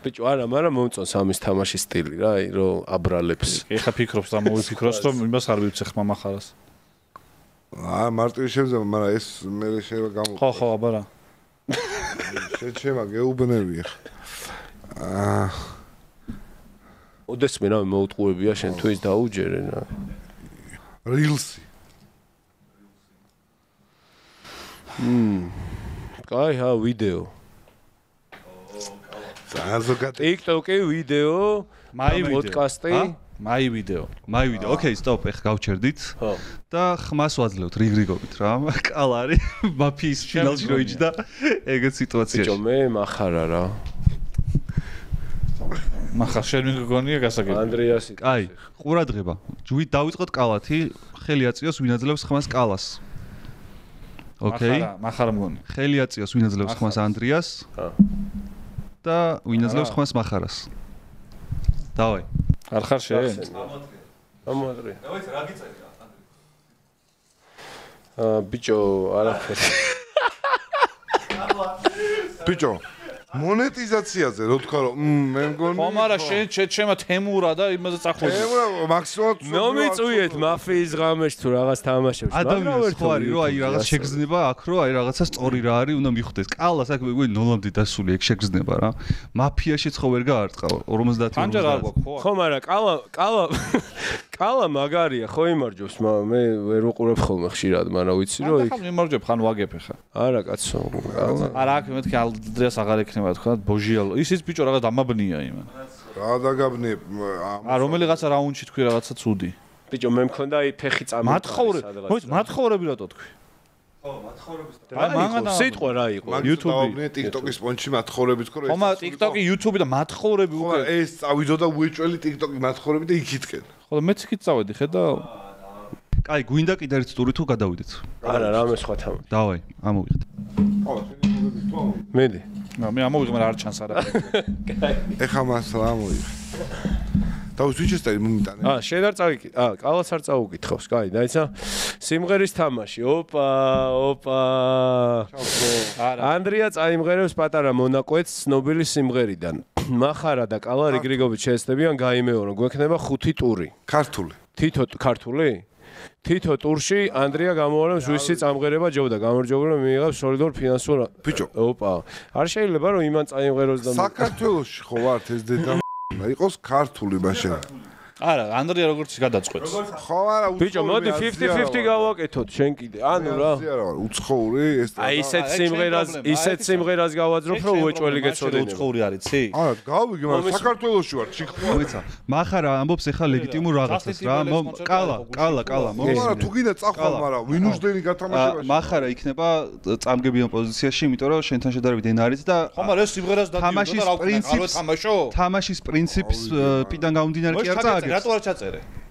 ბიჭო, არა, მაგრამ მომწონს ამის თამაშის სტილი რა, რომ აბრალებს. ეხა ფიქრობს და მოვიფიქროს, რომ იმას არ მივცე ხმამახარას. მარტივი შემძება, მაგრამ ეს მე შეიძლება გამო. ხო, აბა რა. შეჩემა გეუბნები ხა. ოდესმე რა მოუტყუებია შენ თუ ის დაუჯერე რა. რილსი. კაი, ვიდეო. TikTok-ი ვიდეო, პოდკასტი, მაი ვიდეო. ოკეი, სტოპ, ეხ გავჩერდით. და ხმას ვაძლევთ რიგრიგობით რა. კალარი მაფიის ფინალში რო იჯდა ეგეთ სიტუაციაში. ბიჭო, მე מחარა რა. מחარ შენ მიგონია გასაგები. ანდრეასი. კაი, ყურადღება. ჯვით დავიწყოთ კალათი, ხელი აწიოს ვინ აძლევს ხმას კალას. ოკეი. מחარა მგონი. ხელი აწიოს ვინ აძლევს ხმას ანდრიას. და ვინ აძლევს ხმას מחარას. დავაი. არ ხარ შენ? ამოადრე. დავაი, რა გიწევი ანდრე? ბიჭო, არაფერი. ბიჭო, მონეტიზაციაზე რო თქვა რომ მე მგონი ხო, მაგრამ შენ შეჩემა თემურა და იმაზე წახვედი. თემურა მაქსიმალურად მომიწვიეთ მაფიის ღამეში თუ რაღაც თამაშებს. ადამიანს ხო არის რომ აი რაღაც შეგრძნება აქ რომ აი რაღაცა სწორი რა არის უნდა მიხვდეს. კალას აქ მეგონი ნოლამდე დასული ეგ შეგრძნება რა. მაფიაში ხო ვერ გაარტყა 50 ფანჯარ არ გვაქვს ხო? ხო, მაგრამ კალა მაგარია, ხო იმარჯვებს, მე ვერ უყურებ ხოლმე ხშირად, მაგრამ ვიცი რომ იქ ხან მიმარჯვებ, ხან ვაგებ ხა. არა კაცო. არა აქ მეთქი ანდრეას აღარ ექნება თქვა ბოჟიალო. ისიც ბიჭო რაღაც ამაბნია იმან. რა დაგაბნი? რომელიღაცა რაუნდში თქვი რაღაცა ცუდი. ბიჭო, მე მქონდა აი ფეხი წამი. მათხოვრები რატო თქვი? ხო, მათხოვრების. და სიტყვა რა იყო? YouTube-ი, TikTok-ის პონჩი მათხოვრები თქო რომ ეს. ხომ TikTok-ი, YouTube-ი და მათხოვრები უკვე. ეს წავიდო და უეჭველი TikTok-ი მათხოვრები და იქითკენ. ხო, მეც იქით წავედი, ხედავ. კაი, გვინდა კიდე ერთი ტური თუ გადავიდეთ? არა, რამე სხვა თამა. დავაი, ამოვიღეთ. ხო, შენი მოგები თუ ამოვიღე. მედი. მე ამოვიღე, მაგრამ არ ჩანს არა. ეხა მას რა ამოვიღე. დაუშვი ჩესტერი მომიტანე. შენ არ წავიკი. კალას არ წაუკითხავს. კაი, დაიცა. სიმღერის თამაში. ოპა. ანდრია წაიმღერებს პატარა მონაკვეთს ცნობილი სიმღერიდან. מחარა და კალა რიგრიგობით შეესწებიან გაიმეორონ. გვექნება 5 ტური. ქართული. თითო ქართული? თითო ტურში ანდრია გამოარემს ვისი წამღერება ჯობდა. გამარჯვებული მიიღებს სოლიდურ ფინანსურ. ბიჭო, ოპა. არ შეიძლება რომ იმან წაიმღეროს და საქართველოში ხო ვართ ეს დედა იყოს ქართული მაშინ. არა, ანდრია როგორც გადაწყვეტს. ხო, არა, ბიჭო, მოდი 50-50 გავაკეთოთ, შენ კიდე. ანუ რა. უცხოური ეს. აი ისეთ სიმღერას გავაძრობ, რომ უეჭველი გეწოდინება. უცხოური არის, ცი? არა, გავიგე, მაგრამ საქართველოში ვარ, ჩიქხვა. მოიცა. מחარა ამბობს ეხა ლეგიტიმურ რაღაცას რა. კალა. არა, თუ კიდე წახვალ, მაგრამ ვინუშდენი გათამაშებაში. מחარა იქნება წამგებიან პოზიციაში, იმიტომ რომ შენთან შედარებით ენა არის და ხო, მაგრამ ეს სიმღერას დადიოდა და რა ვქნა, თამაშო? თამაშის პრინციპს პიდან გამომდინარე კი არ წააგებს. რატო არ ჩაწერე?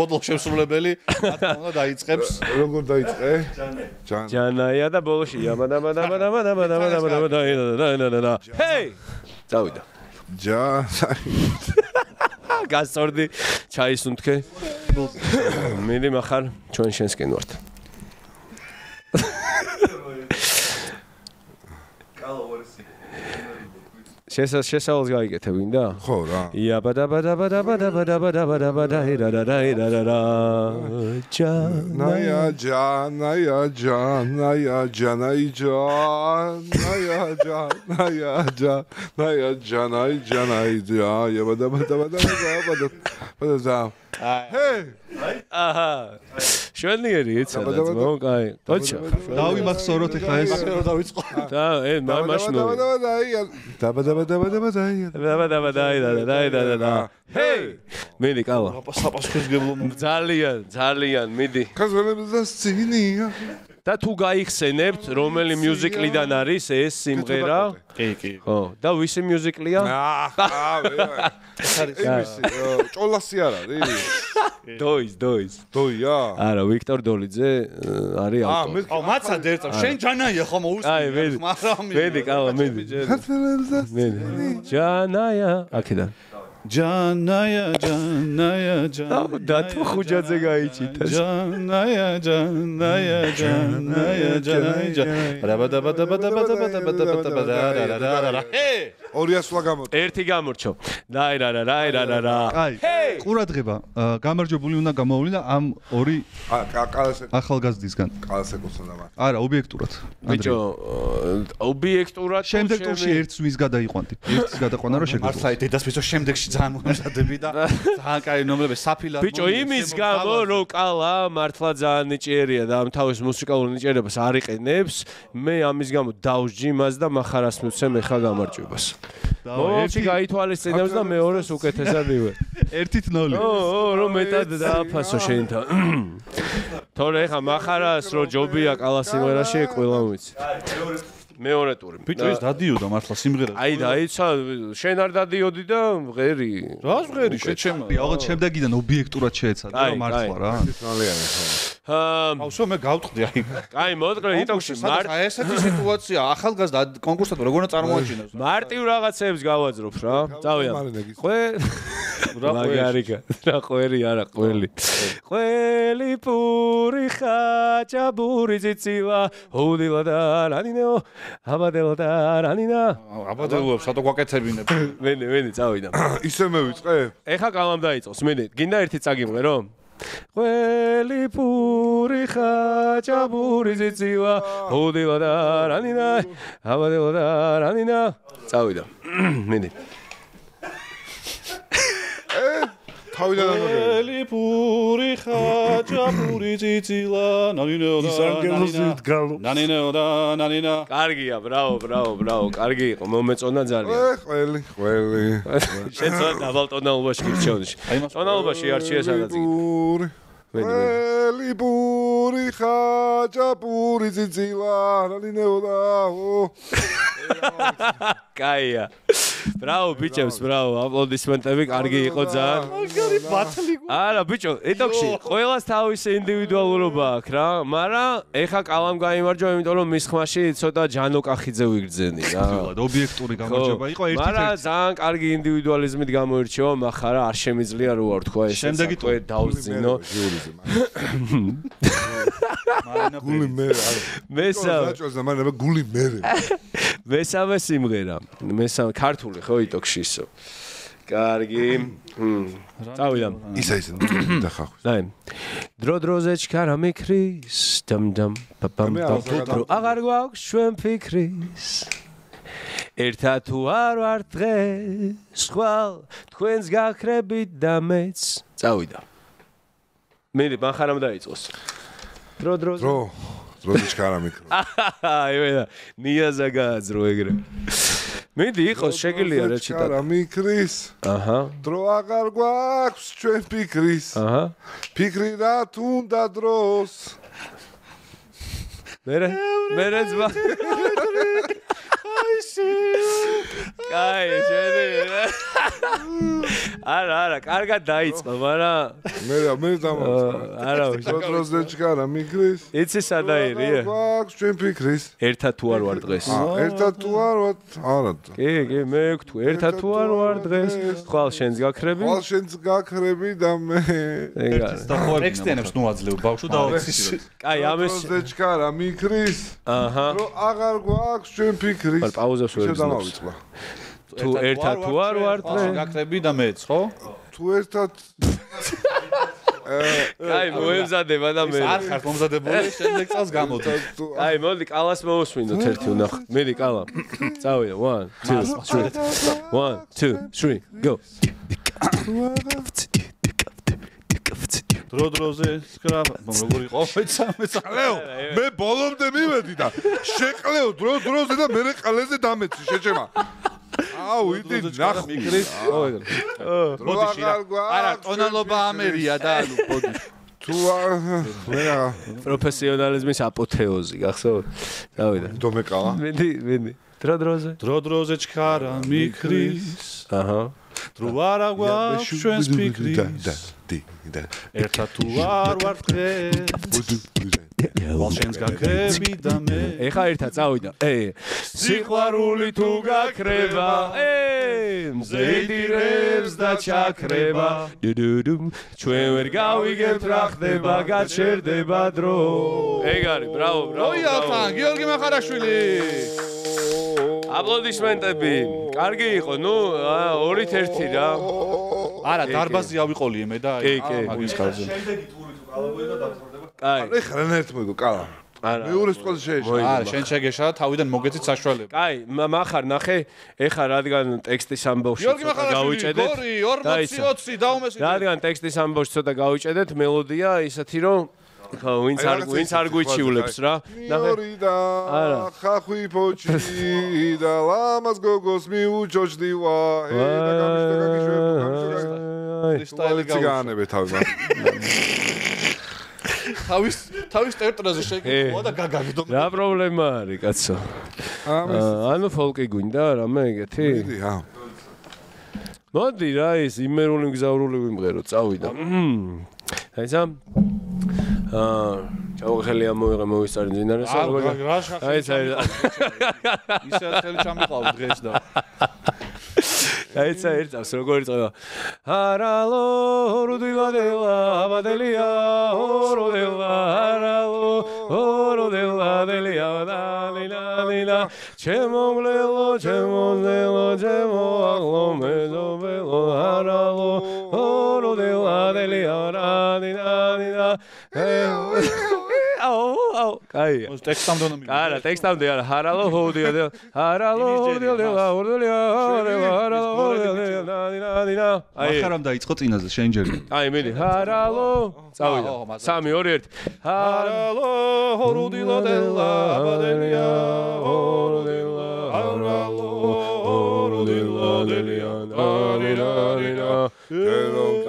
ბოდლ შემსრულებელი რა უნდა დაიწყებს როგორ დაიწყე? ჯანაია და ბოლოში და ჰეი წავიდა გასწორდი ჩაის უნთქე მიდი מחר ჩვენ შენსკენ ვართ შესავალს გაიგეთე ვინდა? ხო რა. აჰა. შვენიერი იცი და კაი. ოჩა. დავიმახსოვროთ ეხლა ეს. დავიწყო. და მაშინ. ჰეი! მიდი კალა. საპასუხისმგებლობა. ძალიან, მიდი. კაზველებზე სცენია. და თუ გაიხსენებთ, რომელი მიუზიკლიდან არის ეს სიმღერა? კი. ხო, და ვისი მიუზიკლია? ჭოლასი არ არის? დოია? არა, ვიქტორ დოლიძე არის ავტორი. აუ, მაცად ერთ შენ ჯანაია ხომ აი, მედი, კალა, მედი. ჯანაია, აქედან. ჯანაია და თუ ხუჯაძე გაიჩიტა ჯანაია ჰე 200 სვლა გამორჩა ერთი გამორჩო რა აი ყურადღება გამარჯვებული უნდა გამოავლინო ამ ორი ახალგაზრდისგან კალასეკოსთან და მათ არა ობიექტურად ბიჭო ობიექტურად შემდეგ ტურში ერთს ვის გადაიყვანდი ერთის გადაყვანა რომ შეგვიძლია მართლა დედას ვიცო შემდეგში ძალიან მომზადები და ძალიან კაი ნომრები საფილად ბიჭო იმის გამო რომ კალა მართლა ძალიან ნიჭიერია და ამ თავის მუსიკალურ ნიჭიერებას არ იყენებს მე ამის გამო დავსჯი მას და מחარას მივცე მე ხა გამარჯვებას ერთი გაითვალისწინებს და მეორეს უკეთესად ივე 1-0 რომ მეტად დააფასო შენ თან თორე ხა מחარას რო ჯობია კალა სიმღერაში ყველა ვიცი მეორე ტური ბიჭო ის დადიოდა მართლა სიმღერა აი დაიცა შენ არ დადიოდი და მღერი რას მღერი შეჩემა რაღაც შემდეგიდან ობიექტურად შეეცადა რა მართლა რა აუსო მე გავწყვდი აი აი მოდგრე იტოქში აი ესეთი სიტუაცია ახალგაზრდა კონკურსად როგორ უნდა წარმოაჩინოს მარტივ რაღაცებს გავაძრობ რა წავია მაგარიკა რა ყვერი არა ყველი ყველი პური ხაჭაბური ძიცილა უდილა და რანინეო აბადელო და რანინა აბადელოებს რატო გვაკეთებინებ მენი წავიდა ისე მე ვიწყე ეხა კალამ დაიწყოს მენი გინდა ერთი წაგიმღე რომ ყველი პური ხაჭაბური ძიცილა უდილა და რანინა აბადელო და რანინა წავიდა მენი თავიდან ელი პური ხაჭაპური ძიცილა ნანინეოდა კარგია ბრავო კარგი იყო მომეწონა ძალიან ყველი შეცვალ დაბალტონალობაში გირჩევდი ტონალობაში არჩია სადაც ყველი პური ხაჭაპური ძიცილა ნანინეოდა კაია Bravo, bichos, bravo. Aplodismentები, კარგი იყო ძალიან. მაგარი ბათლი. არა, ბიჭო, ედოქში ყველას თავისი ინდივიდუალურობა აქვს რა, მაგრამ ეხა კალამ გაიმარჯვა, იმიტომ რომ მის ხმაში ცოტა ჯანო კახიძე ვიგრძენი რა. ობიექტური გამარჯვება იყო ერთ-ერთი. მაგრამ ძალიან კარგი ინდივიდუალიზმით გამოირჩევა, მაგრამ არ შემიძლია რო არ თქვა ეს. შემდეგი თქვა დაუძინო. გული მე გული მე. მესამე სიმღერა. მესამე ქართული ხო იტოქში ისო. კარგი. წავიდა. ისა დახახვის. დაი. დრო-დროზე ჩქარა მიქრის, დამ-დამ, პაპამ, პაპუ. აღარ გვაქვს ჩვენ ფიქრის. ერთად თუ არ ვარ დღეს, ხვალ თქვენს გაქრებით და მეც. წავიდა. მე მანხარამ დაიწყოს. დრო-დროზე. დროზე ჩქარა მიქრო. აი ვედა, ნიაზა გააძრო ეგრე. მინდი იყოს შეგიძლია რა ჩიტა. ჩქარა მიქრის. აჰა. დრო აღარ გვაქვს ჩვენ ფიქრის. აჰა. ფიქრი რა თუნდა დროს. მერე ძმა. კაი, შედი. არა, კარგად დაიწყო, მაგრამ მე დამაწყო. არა, დროზე ჩქარა მიქრის. იცი სადაირია? გვაქვს ჩვენ ფიქრის. ერთად თუ არ ვარ დღეს. ერთად თუ არ ვარ, არა. კი, მე ვქთუ, ერთად თუ არ ვარ დღეს, ხვალ შენს გაქრები? ხვალ შენს გაქრები და მე. ტექსტენებს ნუ აძლევ ბავშვო დაუცი. კაი, ამის დროზე ჩქარა მიქრის. აჰა. რო აღარ გვაქვს ჩვენ ფიქრის. არ პაუზას ვერ დავიწყო. თუ ერთად თუ არ ვარ დღეს გაქრები და მეც, ხო? თუ ერთად კაი, მოემზადება და მე. არ ხარ მომზადებული, შემდეგ წელს გამოდი. კაი, მოდი კალას მოусმინოთ ერთი ვნახოთ. მიდი კალა. წავიდა 1 2 3 1 2 3 go. დრო-დროზე სკრაფ, როგორ იყო? მეცალეო, მე ბოლომდე მივედი და შეყლეო დრო-დროზე და მე ყალეზე დამეცი შეჭემა. აუ, იდი ნახო. ბოდიში რა. არა, ტონალობა ამერია და ანუ ბოდიში. თუ მე პროფესიონალიზმის აპოთეოზი, გახსოვთ? დავიდა. დომეკალა. მიდი. დრო-დროზე. დრო-დროზე ჩქარა მიქრის. აჰა. დრო არა გვაქვს ჩვენს ფიქრის. ერთად თუ არ ვარ დღეს. ხვალ შენს გაქრები და მე. ეხა ერთად წავიდა. სიყვარული თუ გაქრება, მზეიდირებს და ჩაქრება. ჩვენ ვერ გავიგებთ რა ხდება, გაჩერდება დრო. ეგ არის, ბრავო. ოიალთან, გიორგი მახარაშვილი. აპლოდისმენტები. კარგი იყო, ნუ 2-1 რა. არა, დარბაზი ავიყოლიე მე და მაგის ხარჯზე. შემდეგი ტური თუ კალავია და დათმობდება. კაი. ეხლა რანაირად მოიგო კალა. მეორე სკოლაში შეეშა. არა, შენ შეგეშა, თავიდან მოგეცით საშუალება. კაი, მახარ ნახე, ეხა რადგან ტექსტის ამბავში ცოტა გავიჭედეთ. გორი 40 დაუმესიდეთ. რადგან ტექსტის ამბავში ცოტა გავიჭედეთ, მელოდია ისეთი რომ ვინც არ გვიჩივლებს რა. ნახე. არა. ხახვი პოჩი და ლამას გოგოს მიუჩოჩდივა. და გამიშტო სტაილი გავანებე თავი მაგ. თავის ტერტრაზე შეგეყვა და გაგაგდო. რა პრობლემა არის, კაცო? ანუ ფოლკი გვინდა რამე ეგეთი? მოდი რა ის იმერული მგზავრული ვიმღერო, წავიდა. აიცა ჩაუხელი ამოიღე მოვისწარი ძინარეს აიცა ისე ხელი ჩამიყავ დღეს და აიცა ერთავს როგორ იწყება არალო რუდილადელა აბადელია ოროდელა არალო ოროდელა დელია დალინა ჩემომლელო ჩემოაღლო მეზობელო არალო ოროდელა დელია დალინა აუ კაი ტექსტამდე უნდა მივიდე არა ტექსტამდე არა ჰარალო ჰოდია ჰარალო ჰოდია ჰარალო ახარამ დაიწყო წინაზე შენ ჯერი აი მიდი ჰარალო წავიდა 3 2 1 ჰარალო ჰოდია აბადელია ოროდელა ჰარალო ოროდელა დელია დალინა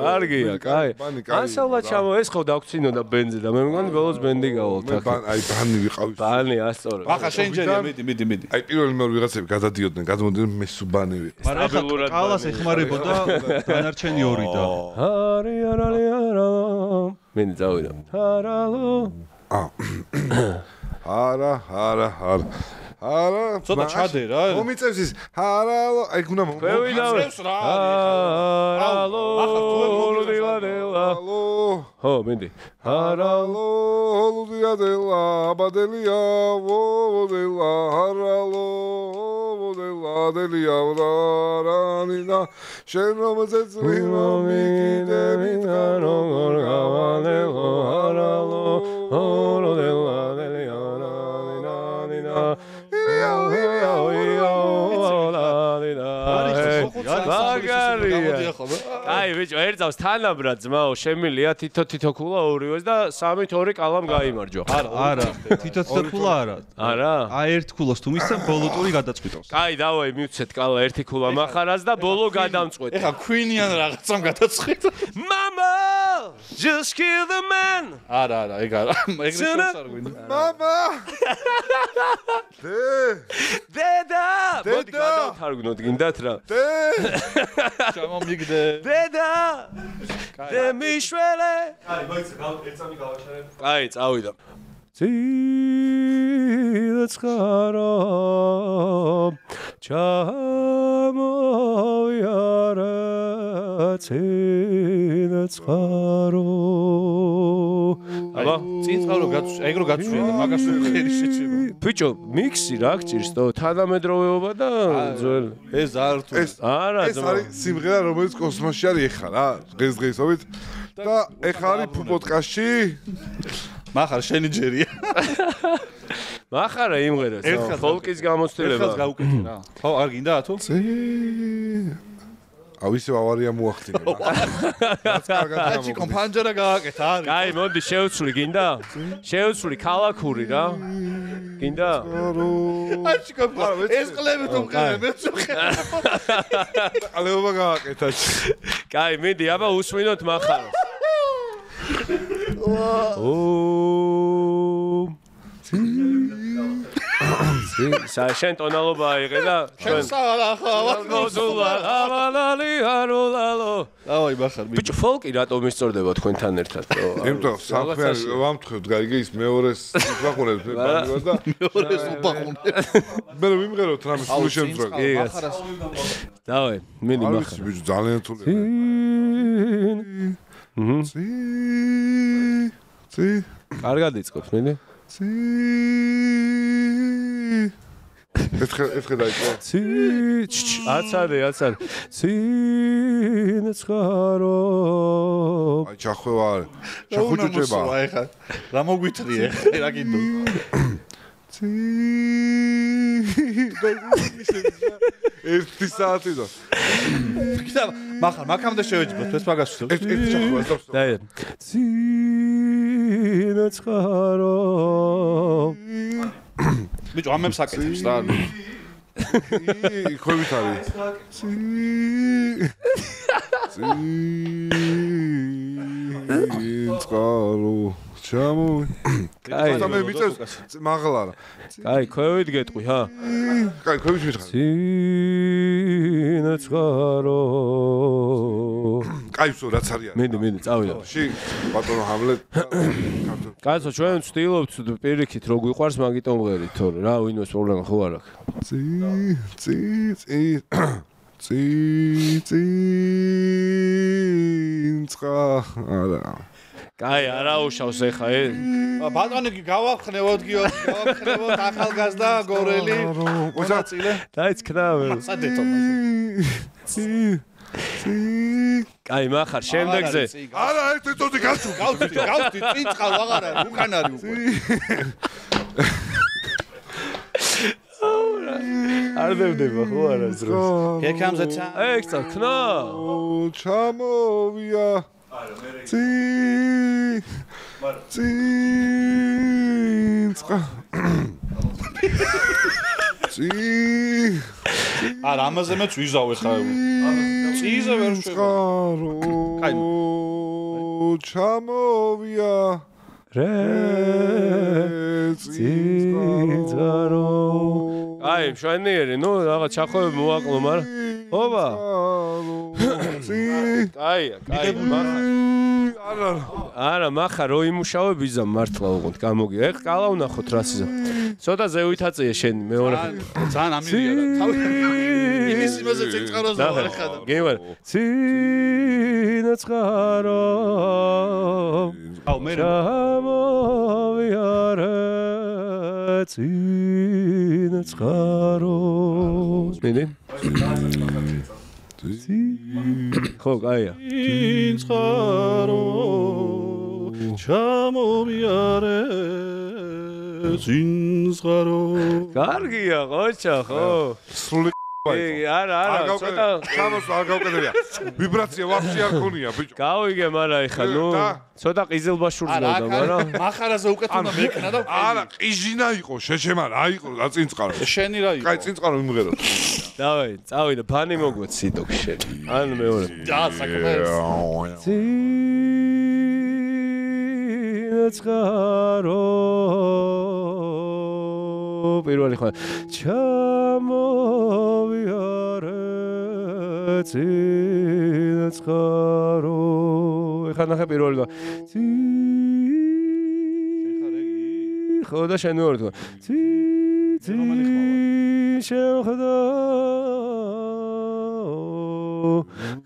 კარგია, კაი. ასალა ჩამო ეს ხო დაგწინოდა ბენზე და მე მგონი ბოლოს ბენდი გავალთ ახლა. აი ბანი ვიყავი. ბანი ასწორე. ახლა შენ ჯერია მიდი. აი პირველი მეორე ვიღაცები გადადიოდნენ, გადმოდიოდნენ მე სუბანი ვიყავ. მაგრამ კალას ეხმარებოდა დანარჩენი ორი და არა. მინდა წავიდე. არა ცოტა ჩადე რა მომიწევს ის არალო აი გუნა მომიწევს რა არალო არალო ხო მინდი არალო ლუდიადელა აბადელია ვოდელა არალო ვოდელა დელია ვდარანინა შენ რომელზეც მიმომიგიდე მითხარო გავანელო არალო ვოდელა დელია აი ბიჭო ერთავს თანაბრად ძმაო შემილია თითო ქულა ორივეს და 3-2 კალამ გაიმარჯვა არა თითო ქულა არა აი ერთ ქულას თუ მისცემ ბოლო ტური გადაწყვიტავს კაი დავაი მივცეთ კალა ერთი ქულა מחარას და ბოლო გადამწყვეტ ეხა ქვინიან რაღაცამ გადაწყვეტ mama just kill the man არა ეგ არა ეგრე არ გვინდა mama დედა მოდი გადავთარგმნოთ გინდათ რა ჩამომიგდე დედა დე მიშველე აი მოიცა ერთსამი გავაჩერებ აი წავიდა ციცხარო ჩამოვიარა ციცხარო აბა ციცხარო ეგრო გაწვია და მაგას ხერი შეჩება ბიჭო მიქსი რა გჭირს თო თანამედროვეობა და ძველი ეს არ თუ არა ეს არის სიმღერა რომელიც კოსმოსში არის ეხა რა დღესდღეობით და ეხა არის პოდკასტში მახარ შენი ჯერია მახარა იმღერას ფოლკის გამოცდილება ერთხელ გავუკეთე რა ხო არ გინდა ათო აუ ისე ავარია მოახდინე რაც კარგად აჩი კომპანჯერა გააკეთა არის კაი მოდი შევცვლი გინდა შევცვლი ქალაქური რა გინდა აჩი კომპანჯერა ეს ყლები თუ მყერე მე ყლებობა გააკეთა კაი მინდი აბა უსვინოთ მახარას შენ ტონალობა აიღე და შენ საალახა ავალალი აროლალო დავაი მახარ ბიჭო ფოლკი რატომ მისწორდება თქვენთან ერთად იმიტომ სამხერ ვამთხოვთ გაიგე ის მეორეს ვაყურებთ მე ბანივარ და მეორეს ვაყურებთ მე ვიმღეროთ რამე სულ შემწროა მახარას დავაი მინდი მახარ ბიჭო ძალიან რთული ცი კარგად იწყებს მინდი ერთხელ დაიწყო აცარე ციცხარო აი ჩახვევა არის ჩახუჭუჭება ეხა რა მოგვითრიე რა გინდო ერთი საათი და კიდე მახარ მაგამდე შევეჯიბოთ ეს მაგას ერთი ჩახვევა და ციცხარო ბიჭო ამებს აკეთებს რა იქობით არის ციცხარო ჩამო კაი და მე მიწევს მაღლა რა კაი ქვევით გეტყვი ჰა კაი ქვევით მითხარ ციცხარო კაი ვსო რაც არის მინდი წავიდა ში ბატონო ჰამლეტ კაცო ჩვენ ვცდილობთ პირიქით რო გვიყვარს მაგიტომ ვღერით თორე რა ვინმეს პრობლემა ხო არ აქვს ციცხარო კაი არა უშავს ეხა ბატონი გავახნევოთ ახალგაზრდა გორელი მონაწილე დაიწყნავე სადეთო კაი מחარ შემდეგზე არა ერთი წოდი გავწვი ციცხალ აღარ არის უკან არის უკვე არ დევდება ხო არა ძროს Here comes a time ეგ წაქნა ჩამოვია ციცხა არა, ამაზე მეც ვიზავე ხა. წიზე ვერ წყარო. კაი. ჩამოვია. წინძარო. აი, მშვენიერი, ნუ რაღაც ჩახოვები მოაკლო, მაგრამ ობა. აი, არა, მახა რო იმუშავე ბიზამ მართლა უყოთ, გამოგი. ეხ, კალა ვნახოთ რას იზამ. ცოტა ზევითაწია შენი მეორე. ძალიან ამირია რა. იმის იმაზე წინწყაროს ვარ ხა. გეიმარ. წინწყარო. აუ მე ჩამოვიარე წინწყარო. მიდი. ხო, კაია. წინწყარო ჩამოვიარე წინწყარო. კარგია, ყოჩა, ხო. სრული არა, ცოტა ჩამოს არ გავკეთებია. ვიბრაცია ვაფშე არ ქონია, ბიჭო. გავიგე, მაგრამ ეხა ნუ ცოტა ყიზილბაშურს გავდა, მაგრამ მახარაზე უკეთ უნდა მეკნა და არა, ყიჟინა იყო, შეჩემა რა იყო, რა წინწყარო. შენი რა იყო? კაი, წინწყარო იმღეროთ. დავაი, წავიდა ფანი მოგვეც სიტოქ შენი. ან მეორე. და საკმაოდ. წინწყარო პირველი ხო ჩამოვიარე წინწყარო ეხლა ნახე პირველი და ხო და შენ ვარ თუ შეხვდა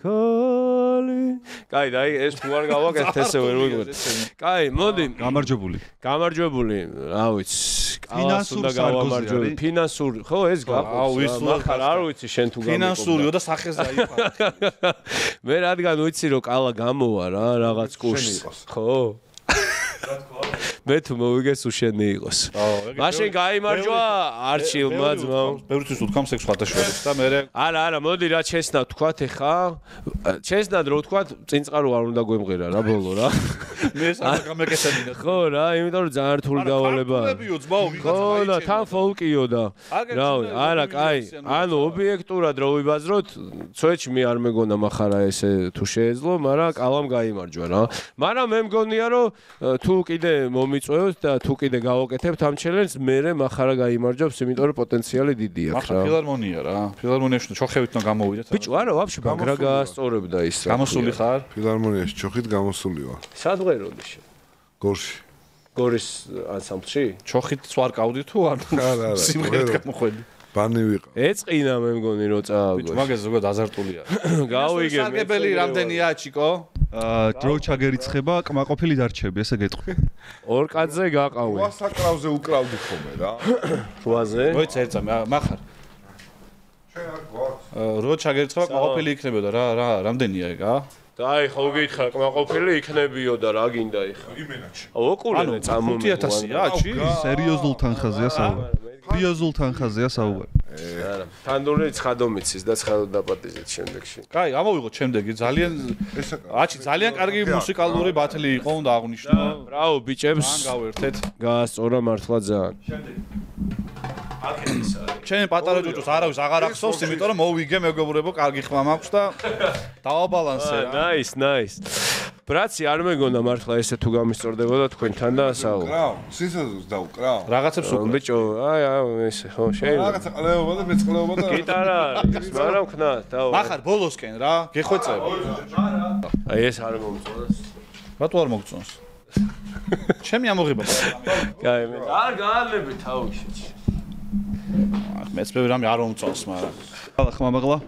კალი კაი და ეს თუ არ გავაკეთეთ ესე ვერ ვიგებ. კაი, მოდი. გამარჯვებული, რა ვიცი. ფინანსური სარგოზი. ფინანსური, ხო, ეს გაყავს. აუ, ის მახარ არ ვიცი შენ თუ გამიყო. ფინანსურიო და სახეს დაიფარა. მე რადგან ვიცი რომ კალა გამოვა რა, რაღაც კურსი. ხო. მე თუ მოვიგე სუშენი იყოს. მაშინ გაიმარჯვა არჩილმა ძმაო. ბევრთვის უთქვამს ეგ სხვადასხვაებს და მე არა, მოდი რა ჩესნად თქვათ ეხა. ჩესნად რო თქვათ, წინწყარო არ უნდა გვემღერა რა ბოლო რა. მე სამ გამეკეთებინა. ხო რა, იმიტომ რომ ძალიან რთული დავალებაა. ხო და თან ფოლკიო და რა არა, კაი. ანუ ობიექტურად რო ვიბაზროთ, ცოეჩი მე არ მეგონა מחარა ესე თუ შეეძლო, მაგრამ კალამ გაიმარჯვა რა. მაგრამ მე მგონია რომ თუ კიდე მომიწვევთ და თუ კიდე გავაკეთებთ ამ ჩელენჯს, მე מחარა გაიმარჯვებს, იმიტომ რომ პოტენციალი დიდი აქვს რა. ფილარმონია რა. ფილარმონიაში ჩოხებით უნდა გამოვიდეთ. ბიჭო, არა, ვაფშე მაგრა გაასწორებდა ის რა. გამოსული ხარ? ფილარმონიაში ჩოხით გამოსული ვარ. სად ვღეროდი შე? გორში. გორის ანსამბლში? ჩოხით სვარკავდი თუ არ? არა, სიმღერით გამოხვედი. ბანი ვიყავ. ეწყინა მე მგონი რომ წააგო. ბიჭო, მაგას ზოგადად აზარტულია. გავიგე. სარგებელი რამდენია ჩიკო? დრო ჩაგერიცხება, კმაყოფილი დარჩები, ესე გეტყვი. ორ კაცზე გაყავე. ვასაკრავზე უკრავდი ხოლმე რა. შუაზე? მოიცა ერთსა მახარ. შენ არ გვაქვს. რო ჩაგერიცხება, კმაყოფილი იქნებოდა რა, რამდენია ეგ ა? დაი, ხო გითხრა, კმაყოფილი იქნებიო და რა გინდა ეხა? იმენაჩი. ოკულენე წამომიყვანა. 5000-ია, ჩი? სერიოზულ თანხაზეა საუბარი. სერიოზულ თანხაზეა საუბარი. არა, თანდური ცხადომიცის და ცხადო დაპატიზეთ შემდეგში. კაი, ამოვიღოთ შემდეგი. ძალიან აჩი, ძალიან კარგი მუსიკალური ბათლი იყო, უნდა აღვნიშნო. ბრავო, ბიჭებს. ან გავერთეთ. გაასწორა მართლა ძალიან. ჩემ პატარა ჯოჯოს არავის აღარ ახსოვს, იმიტომ რომ მოვიგე მეგობრებო, კარგი ხმა მაქვს და დავაბალანსე რა. ნაის. ბრაცი არ მეგონა მართლა ესე თუ გამისწორდებოდა თქვენთან და საუბარი. კრავ, სინსაზოს დაუკრავ. რაღაცებს უკრავ. ბიჭო, აი ესე ხო შეიძლება. რაღაცა ყლეობა და მეწყლეობა და გიტარა არის, მაგრამ ხნა, დავა. მახარ ბოლოსკენ რა, გეხვეწებ. აი ეს არ მომწონს. რატო არ მოგწონს? ჩემი ამოღება. კაი, მე არ გაალები თავში. მეც მე რამე არ მომწონს, მაგრამ. ხმამაღლა.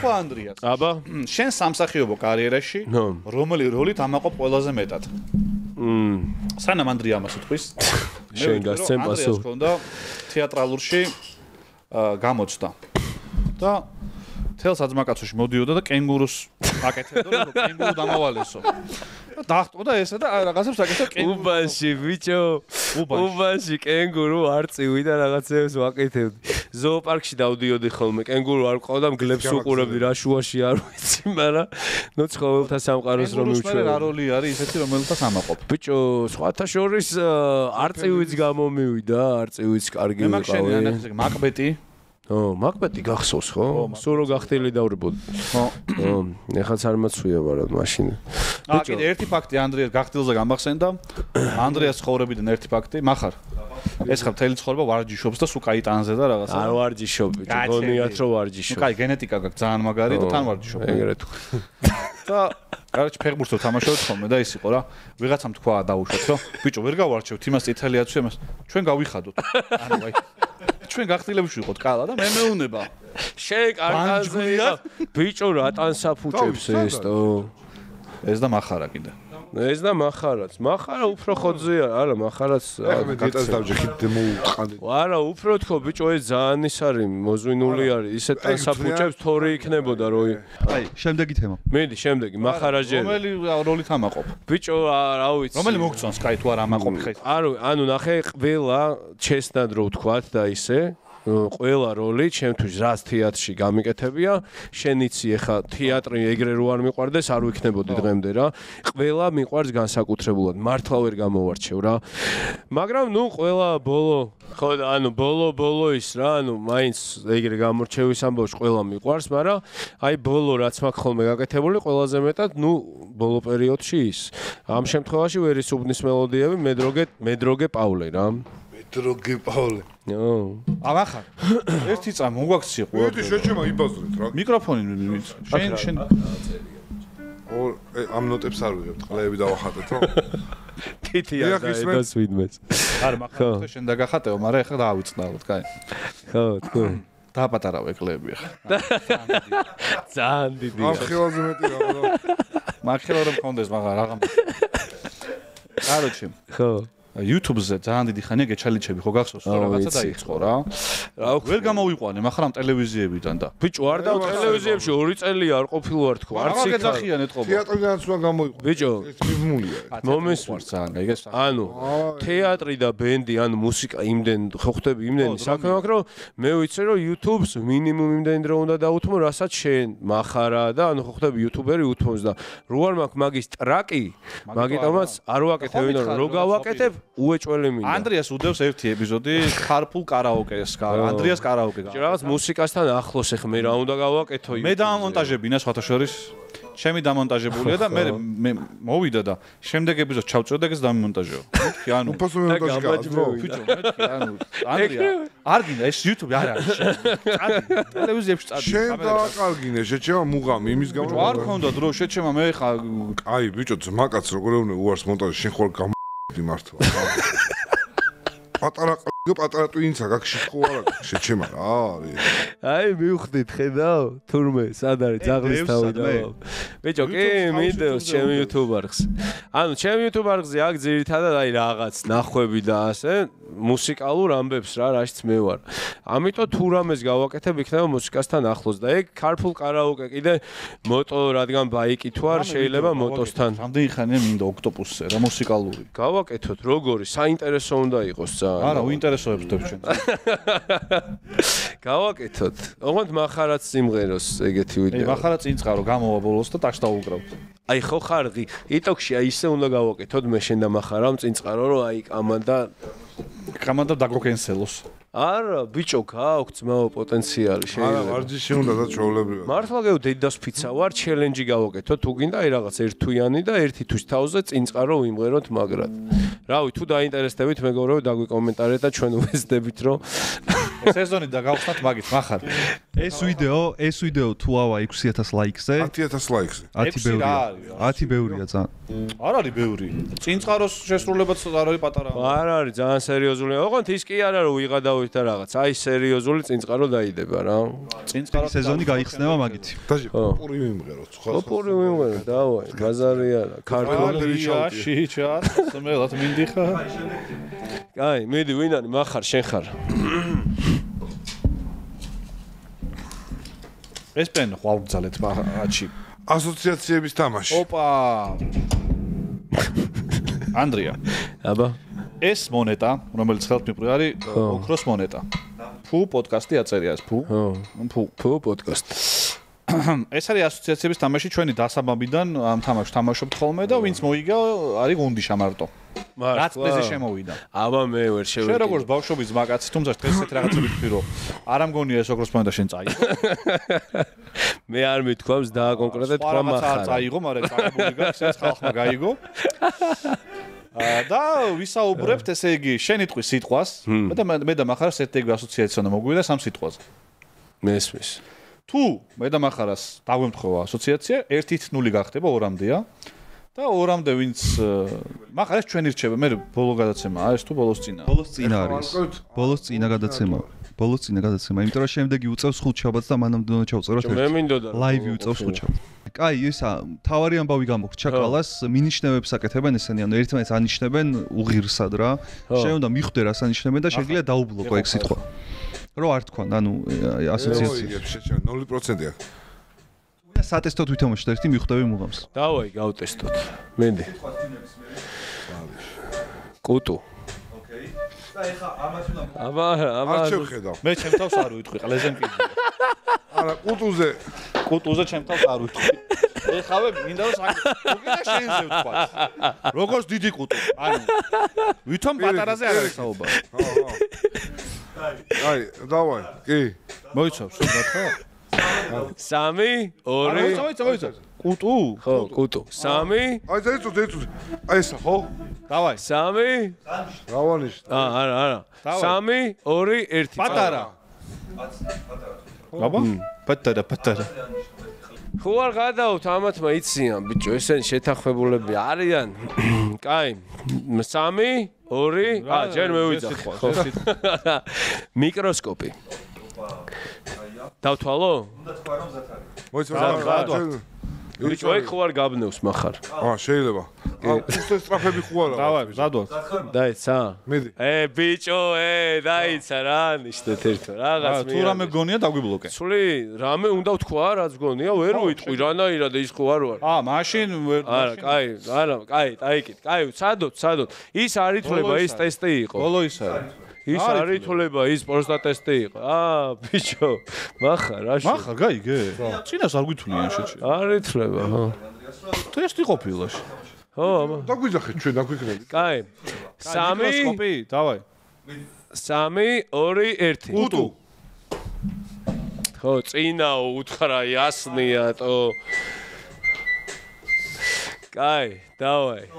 ხო ანდრია. აბა, შენ სამსახიობო კარიერაში რომელი როლით ამაყობ ყველაზე მეტად? სანამ ანდრია ამას უთქვის. შენ გასცემ პასო. ანდრიას ქონდა თეატრალურში გამოცდა. და თელ საძმაკაცოში მოდიოდა და კენგურუს აკეთებდა, რომ კენგურუ დამავალესო. დაახტყო და ესა და რაღაცებს აკეთებ კენგურუ. უბანში ბიჭო. უბანში კენგურუ არ წივი და რაღაცებს ვაკეთებდი. ზოოპარკში დავდიოდი ხოლმე, კენგურუ არ ყავდა, მგლებს უყურებდი, რა შუაში არ ვიცი, მაგრამ ნუ ცხოველთა სამყაროს რომ მივჩვენა. რა როლი არის ისეთი, რომელთაც ამაყოფ. ბიჭო, სხვათა შორის არწივიც გამომივიდა, არწივიც კარგი ვიყავი. მე მაგ შენი ანახე მაკბეტი. მაკბეტი გახსოვს ხო? სულ რო გახტილი დავრებოდი. ხო. ეხაც არ მაცვია ვარად მაშინ. კიდე ერთი ფაქტი ანდრიას გახტილზე გამახსენდა. ანდრიას ცხოვრებიდან ერთი ფაქტი, מחარ. ეს ხა მთელი ცხოვრება ვარჯიშობს და სულ კაი ტანზე და რაღაცა. არ ვარჯიშობ, ბიჭო, გონიათ რომ ვარჯიშობ. კაი გენეტიკა გაქვს ძალიან მაგარი და თან ვარჯიშობ. ეგრეთ. და კაროჩ ფეხბურთს თამაშობთ ხოლმე და ის იყო რა. ვიღაცამ თქვა დაუშვათ, რომ ბიჭო ვერ გავარჩევთ იმას იტალიაცი ამას. ჩვენ გავიხადოთ. ანუ აი ჩვენ გახტილებში ვიყოთ კალა და მე მეუნება. შენ კარგაზეა. ბიჭო რატან საფუჭებს ესტო? ეს და מחარა კიდე. ეს და מחარაც. מחარა უფრო ხოძეა, არა, מחარაც. მე დეტალს დავჯექით მოუყანდე. არა, უფრო თქო, ბიჭო, ეს ძალიან ის არის, მოზვინული არის. ისე ტანსაფუჭებს თორი იქნებოდა, რომ აი, შემდეგი თემა. მედი, შემდეგი, מחარაჯერი. რომელი როლით ამაყოფ? ბიჭო, რა ვიცი. რომელი მოგწონს, კაი თუ არ ამაყოფ ხე? ანუ ნახე, ყველა ჩესნად რო ვთქვათ და ისე ყველა როლი ჩემთვის რაც თეატრში გამიკეთებია, შენ იცი ხა თეატრი ეგრე რო არ მიყვარდეს, არ ვიქნებოდი დღემდე რა. ყველა მიყვარს განსაკუთრებულად, მართლა ვერ გამოვარჩევ რა. მაგრამ ნუ ყველა ბოლო, ხო და ანუ ბოლო ის რა, ანუ მაინც ეგრე გამორჩევის ამბავში ყველა მიყვარს, მაგრამ აი ბოლო რაც მაქვს ხოლმე გაკეთებული, ყველაზე მეტად ნუ ბოლო პერიოდში ის. ამ შემთხვევაში ვერის უბნის მელოდიები მედროგე პავლე რა. დროგი პავლე. ამახარ. ერთი წამ მოგვაქცია ყველა. ერთი შეჩემა იბაზრეთ რა. მიკროფონი შენ ამ ნოტებს არ ვიღებთ, ყლეები დავახატეთ რა. თითია და ედოს ვინმეს. არა, მაგალითად შენ დაგახატეო, მაგრამ ეხლა დაავიწყნალოთ, კაი. ხო, თქო. დააპატარავე ყლეები ახლა. ძალიან დიდი. ამ ხელაზე მეტი რა. მაგ ხელა რომ მქონდეს, მაგრამ რაღა. კაროჩი. ხო. YouTube-ზე ძალიან დიდი ხანია გეჩალიჩები ხო გახსოვს რა რაღაცა დაიწყო რა. ვერ გამოვიყვანე, მაგრამ ტელევიზიებიდან და. ბიჭო, არ დავა ტელევიზიებში 2 წელი არ ყოფილვარ თქო, არც იქ. რა გეძახიანეთ ხოლმე. თეატრიდანაც უნდა გამოვიყვანე. ბიჭო, ეს მიზმულია. მომესმარს ძალიან, ეგეც. ანუ თეატრი და ბენდი, ანუ მუსიკა იმდენ ხო ხვდები იმდენი საქმე აქვს, რომ მე ვიცი რომ YouTube-ს მინიმუმ იმდენი დრო უნდა დაუთმო, რასაც შენ מחარა და ანუ ხო ხვდები YouTuber-ი უთმობს და რო არ მაქვს მაგის ტრაკი, მაგიტომაც არ ვაკეთებ, ვინმე რო გავაკეთებ უეჭველი მინდა. ანდრიას უდევს ერთი ეპიზოდი ქარფულ კარაოკეს, ანდრიას კარაოკე. რაღაც მუსიკასთან ახლოს ახ მე რა უნდა გავაკეთო? მე დამონტაჟებინა სხვათა შორის. ჩემი დამონტაჟებულია და მე მოვიდა და შემდეგ ეპიზოდს ჩავწოდე და დამონტაჟეო. მეთქი ანუ უფასო მონტაჟი გააძრო. ბიჭო, მეთქი ანუ ანდრია არ გინდა ეს YouTube არ არის. წადი ტელევიზიებში წადი. შენ დააკარგინე, შეჩემა მუღამი იმის გამო. ბიჭო, არ ქონდა დრო, შეჩემა მე ხა აი ბიჭო, ძმაკაც როგორ ეუნე უარს მონტაჟი, შენ ხوار მართლა. პატარა ტვინცა გაქში ხო არა შეჩემა რა არის. აი მივხვდით ხედავ თურმე სად არის ძაღლის თავი და. ბიჭო, კი მიდევს ჩემი YouTube არხს. ანუ ჩემი YouTube არხზე აქ ძირითადად აი რაღაც ნახვები და ასე მუსიკალურ ამბებს რა, რაშიც მე ვარ. ამიტომ თუ რამეს გავაკეთებ იქნება მუსიკასთან ახლოს და ეგ carpool karaoke კიდე მოტო რადგან ბაიკი თუ არ შეიძლება მოტოსთან. რამდენი ხანია მინდა ოქტოპუსზე რა მუსიკალური. გავაკეთოთ როგორი, საინტერესო უნდა იყოს ძალიან. არა, უინტერესოებს ვთქვი ჩვენ. გავაკეთოთ. ოღონდ מחარაც სიმღეროს ეგეთი ვიდეო. აი, מחარა წინ წყარო გამოვა ბოლოს და ტაშ დაუკრავთ. აი ხო ხარღი, იტოქში აი ისე უნდა გავაკეთოთ მე შენ და מחარამ წინ წყარო რომ აი კამანდა დაგოკენსელოს. არა, ბიჭო, გააქვს ძმაო პოტენციალი შეიძლება. არა, ვარჯიში უნდა და ჩვეულებრივად. მართლა გეო დედას ფიცა ვარ, ჩელენჯი გავაკეთოთ, თუ გინდა აი რაღაც ერთთვიანი და ერთი თვის თავზე წინ წყარო ვიმღეროთ მაგრად. რავი, თუ დაინტერესდებით, მეგობრებო, დაგვიკომენტარეთ და ჩვენ ვესდებით, რომ სეზონი და გავხსნათ მაგით, מחარ. ეს ვიდეო თუ ავა 6000 ლაიქზე, 10000 ლაიქზე. 10 ბევრია. 10 ბევრია ძალიან. არ არის ბევრი. წინ წყაროს შესრულებაც არ არის პატარა. არ არის, ძალიან სერიოზული. ოღონდ ის კი არა რომ ვიღადავით და რაღაც. აი სერიოზული წინ წყარო დაიდება რა. წინ წყარო სეზონი გაიხსნება მაგით. დაჟე პური ვიმღეროთ ხო? პური ვიმღეროთ, დავაი, ბაზარი არა. ქართული შიჩა, სმელად მინდიხა. აი, მიდი ვინ არის? מחარ, შენ ხარ. ეს პენ ხვალ გძალეთ აჩი. ასოციაციების თამაში. ოპა. ანდრია. აბა. ეს მონეტა, რომელიც ხელთმიპრი არის, ოქროს მონეტა. ფუ პოდკასტი აწერია ეს ფუ. ფუ პოდკასტი. ეს არის ასოციაციების თამაში ჩვენი დასაბამიდან ამ თამაშს თამაშობთ ხოლმე და ვინც მოიგა არის გუნდიშა მარტო. რაც პრიზი შემოვიდა. აბა მე ვერ შევედი. შენ როგორც ბავშვობის მაგაცი, თუმცა დღეს ესეთ რაღაცები ვთქვი, რომ არ ამგონია ეს ოქროს მონეტა შენ წაიღო. მე არ მithქვამს და კონკრეტულად თქვა მაგა არ წაიღო, მაგრამ წაგებული გაქვს ეს ხალხმა გაიგო. და ვისაუბრებთ ესე იგი შენი ტყვის სიტყვას და მე და מחარას ერთ-ერთი ასოციაცია უნდა მოგვიდა სამ სიტყვაზე. მესმის. თუ მე და מחარას დაგვემთხოვა ასოციაცია 1-0 გახდება 2-მდეა და 2-მდე ვინც מחარას ჩვენი რჩება მე ბოლო გადაცემაა ეს თუ ბოლოს წინა. ბოლოს წინა არის. ბოლოს წინა გადაცემა. ბოლოს წინა გადაცემა, იმიტომ რომ შემდეგი უწევს ხუთშაბათს და მანამდე უნდა ჩავწეროთ ერთ. მე მინდოდა ლაივი უწევს ხუთშაბათს. კაი, ისა თავარი ამბავი გამოგვჭა კალას, მინიშნებებს აკეთებენ ესენი, ანუ ერთმანეთს ანიშნებენ უღირსად რა. შენ უნდა მიხვდე რას ანიშნებენ და შეგიძლია დაუბლოკო ეგ სიტყვა. რო არ თქვან, ანუ ასოციაცია 0%-ია. და სატესტო თვითონში ერთი მიხვდები მუღამს. დავაი, გავტესტოთ. მინდი. კუტუ. და ეხა ამას უნდა აბა არ შევხედავ. მე ჩემ თავს არ ვიტყვი, ყლეზე მკიდე. არა, კუტუზე ჩემ თავს არ ვიტყვი. ეხავე მინდა რომ უკიდა შენზე ვთქვა. როგორც დიდი კუტუ. ანუ ვითომ პატარაზე არ არის საუბარი. აი, დავაი. კი. მოიცავ, შენ გათხოვა? 3 2 მოიცავ. კუტუ? ხო, კუტუ. 3 აი, ზეწუდი. აი ესა, ხო? დავაი. 3 რავანიშ. არა. 3 2 1 პატარა. აბა? პატარა. ხო არ გადავთ ამათმა იციან ბიჭო, ესენ შეთანხმებულები არიან. კაი. 3 2 ჯერ მევიძახ. მიკროსკოპი. დავთვალო? უნდა თქვა რომ ზათ არის. მოიცა. ბიჭო, ეგ ხო არ გაბნევს מחარ. შეიძლება. უბრალოდ სტრაფები ხო არა. დავაი, ზადოთ. დაიცა? მიდი. ბიჭო, დაიცა რა ნიშნეთ ერთო. რაღაც თუ რამე გონია დაგვიბლოკე. სული რამე უნდა ვთქვა, რაც გონია, ვერ ვიტყვი რანაირად ის ხო არ ვარ. მაშინ ვერ არა, კაი, დაიკით. კაი, ცადოთ. ის არ ითვლება, ის ტესტი იყო. ბოლო ის არის. ის არ ითვლება, ის პროსტატ ტესტი იყო. ბიჭო, מחარ, რაში? מחარ გაიგე? წინას არ გითვლიან შეჭი. არ ითვლება, ხო. ტესტი ყოფილაში. ხო, აბა. დაგვიძახეთ ჩვენ, დაგვიქნებით. კაი. 3 მიკროსკოპი, დავაი. 3 2 1 კუტუ. ხო, წინაო უთხრა იასნია ტო. კაი, დავაი.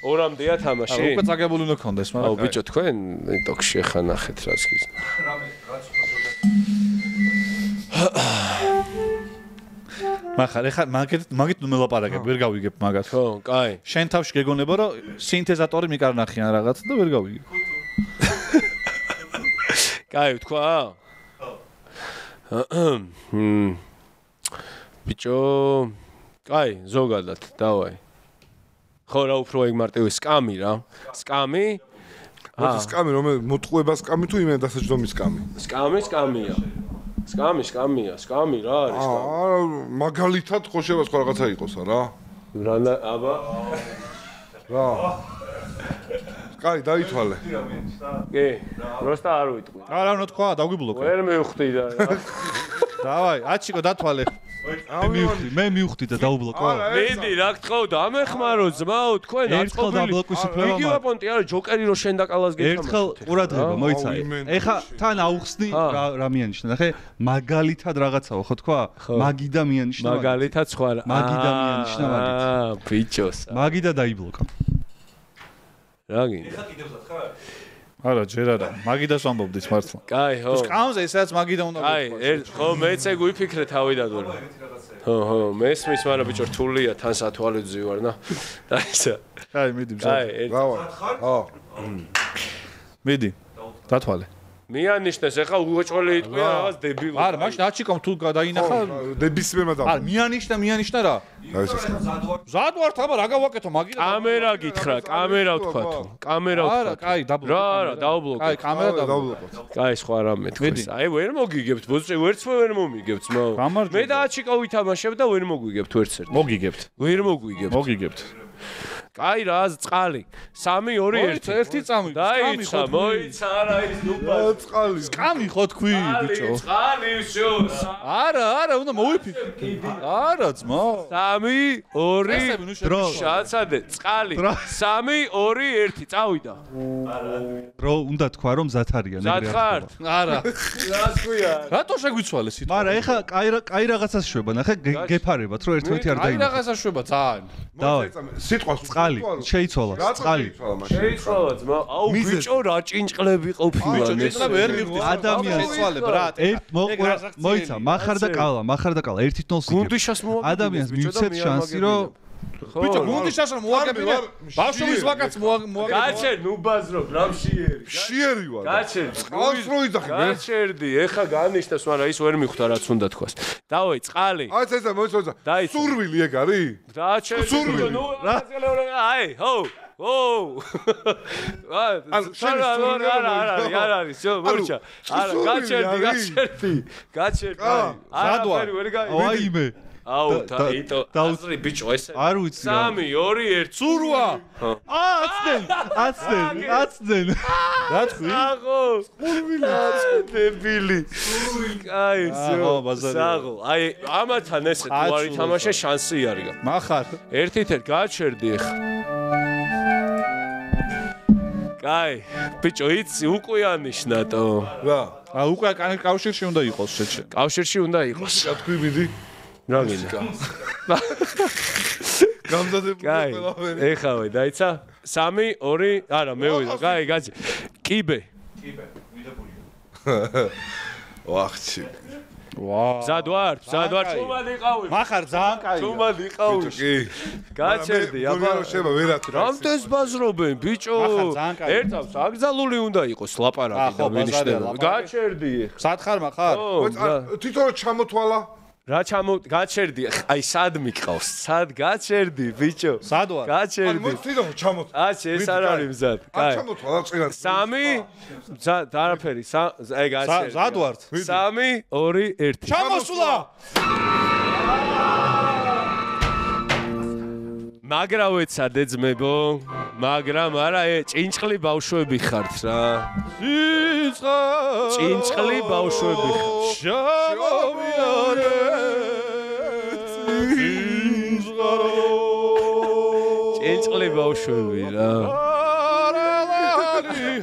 2-მდეა თამაში? უკვე წაგებული უნდა გქონდეს, მაგრამ აუ ბიჭო, თქვენ ტოქში ხა ნახეთ რაც გიზ. מחარ ეხა მაგით ნუ მელაპარაკებ, ვერ გავიგებ მაგას. ხო, კაი. შენ თავში გეგონება რომ სინთეზატორი მიკარნახიან რაღაც და ვერ გავიგებ. კაი, თქვა? ბიჭო, კაი, ზოგადად, დავაი. ხო რა უფრო ეგ მარტივი სკამი რა. სკამი? სკამი რომ მოტყუება სკამი თუ იმენ დასაჯდომის სკამი? სკამია. სკამი რა არის სკამი? მაგალითად ხო შევა სხვა რაღაცა იყოს რა. აბა. რა. კაი, დაითვალე. კი, პროსტა არ ვიტყვი. არა, უნდა თქვა, დაგვიბლოკე. ვერ მივხვდი და რა. დავაი, აჩიკო დათვალე. მე მივხვდი და დაუბლოკო. მინდი რა გთხოვ და ამეხმარო ძმაო, თქვენ ერთხელ დააბლოკვის უფლება მაქვს. იგივე პონტი არა, ჯოკერი რო შენ დაკალას გეთამაშე. ერთხელ ყურადღება მოიცა. ეხა თან აუხსნი რა მიანიშნა. ნახე, მაგალითად რაღაცაო, ხო თქვა? მაგიდა მიანიშნა. მაგალითად სხვა რა. მაგიდა მიანიშნა მაგით. ბიჭოს. მაგიდა დაიბლოკა. რა გინდა? ეხა კიდევ ხარ? არა, ჯერ არა. მაგიდას ვამბობდით მართლა. კაი, ხო. სკამზე ისაც მაგიდა უნდა კაი, ხო, მეც ეგ ვიფიქრე თავიდან რომ. ხო, მესმის, მაგრამ ბიჭო რთულია, თან სათვალეძი ვარ, ნა. დაისა. კაი, მიდი მზად. კაი, დავაი. ხო. მიდი. დათვალე. მიანიშნეს ეხა უეჭველი იტყვია რაღაც დებილო. არა, მაშინ აჩიკომ თუ დაინახა დებისმიერმა და. არა, მიანიშნა რა. ზადვართ, აბა რა გავაკეთო მაგით? კამერა გითხრა, კამერა ვთქვა თუ. კამერა ვთქვა. არა, კაი, დაბლოკე. რა, დაუბლოკე. კაი, კამერა დაბლოკე. კაი, სხვა რამე თქვის. აი, ვერ მოგიგებთ, ბოჭე, ვერც ვერ მომიგებთ, ძმაო. მე და აჩიკა ვითამაშებ და ვერ მოგვიგებთ ვერც ერთ. მოგიგებთ. ვერ მოგვიგებთ. მოგიგებთ. კაი რა, წყალი. 3 2 1. ერთი წამი. დაიცა, მოიცა, არა ის ნუბა. წყალი. სკამი ხო თქვი, ბიჭო. წყალი შო. არა, უნდა მოვიფიქრე. არა, ძმა. 3 2 დრო. შაცადე, წყალი. 3 2 1 წავიდა. დრო უნდა თქვა რომ მზად არიან მზად ხართ? არა. რა თქვია? რატო შეგვიცვალე სიტყვა? მაგრამ ეხა კაი რაღაცას შვება, ნახე გეფარებათ რომ ერთ-ერთი არ აი დაინახა. რაღაცა შვება ძალიან. დავაი. სიტყვას წყალი შეიცვალა, წყალი. შეიცვალა ძმა. აუ ბიჭო რა ჭინჭყლები ყოფილა ეს. ვერ მივხვდი. ადამიანს შეცვალე, ბრატ. მოიცა, מחარ და კალა 1-0 გუნდიშას მოაგებია. ადამიანს მივცეთ შანსი რომ ბიჭო, გუნდიშას რომ მოაგებია. ბავშვის ვაკაც მოაგებია. გაჩერ ნუ ბაზრო, გრამშიერი. შიერი ვარ. გაჩერ. წყალს რო იძახი. გაჩერდი, ეხა განიშნეს, მაგრამ ის ვერ მიხვდა რაც უნდა თქვას. დავაი, წყალი. აი ეს მოიცა. სურვილი ეგ არის? გაჩერდი. ნუ აი, ჰო. ო! არა, всё, მორჩა. არა, გაჩერდი. სადვა. აიმე. აუ, იტო. ბიჭო, ეს არ ვიცი. 3 2 1 ცურვა. აცდენ. რა თქვი? საღო. დებილი. აი, საღო. აი, ამათან ესე თუ არ ითამაშე შანსი არის. מחარ. ერთ-ერთ გაჩერდი ხა. კაი, ბიჭო, იცი უკვე ანიშნატო. რა? უკვე კავშირში უნდა იყოს შეჩე. კავშირში უნდა იყოს. რა თქვი მიდი? რა გინდა? გამზადებული ყველაფერი. ეხავე, დაიცა? 3 2 არა, მევიდა. კაი, გაჭი. კიბე. ვახჩი. ვა. მზად ვარ, ჩუმად იყავი. מחარ ძალიან კაი. ჩუმად იყავი. კი. გაჩერდი, აბა. შეება ვერათ. რამდენს ბაზრობენ, ბიჭო? ერთავს აკრძალული უნდა იყოს ლაპარაკი და მინიშნება. გაჩერდი. სათხარ מחარ? თვითონ ჩამოთვალა. რა გაჩერდი, აი სად მიყავს? სად გაჩერდი, ბიჭო? სად ვარ? გაჩერდი. მოიც თვითონ ჩამოთვალა. აჩ ეს არ არის მზად. აი ჩამოთვალა წინათ. 3 მზად არაფერი, აი გაჩერდი. სად ვარ? 3 2 1. ჩამოსვლა. მაგრა ვეცადე ძმებო, მაგრამ არა ჭინჭყლი ბავშვები ხართ რა. ჭინჭყლი ბავშვები ხართ. შავიანე ჭინჭყლი ბავშვები რა.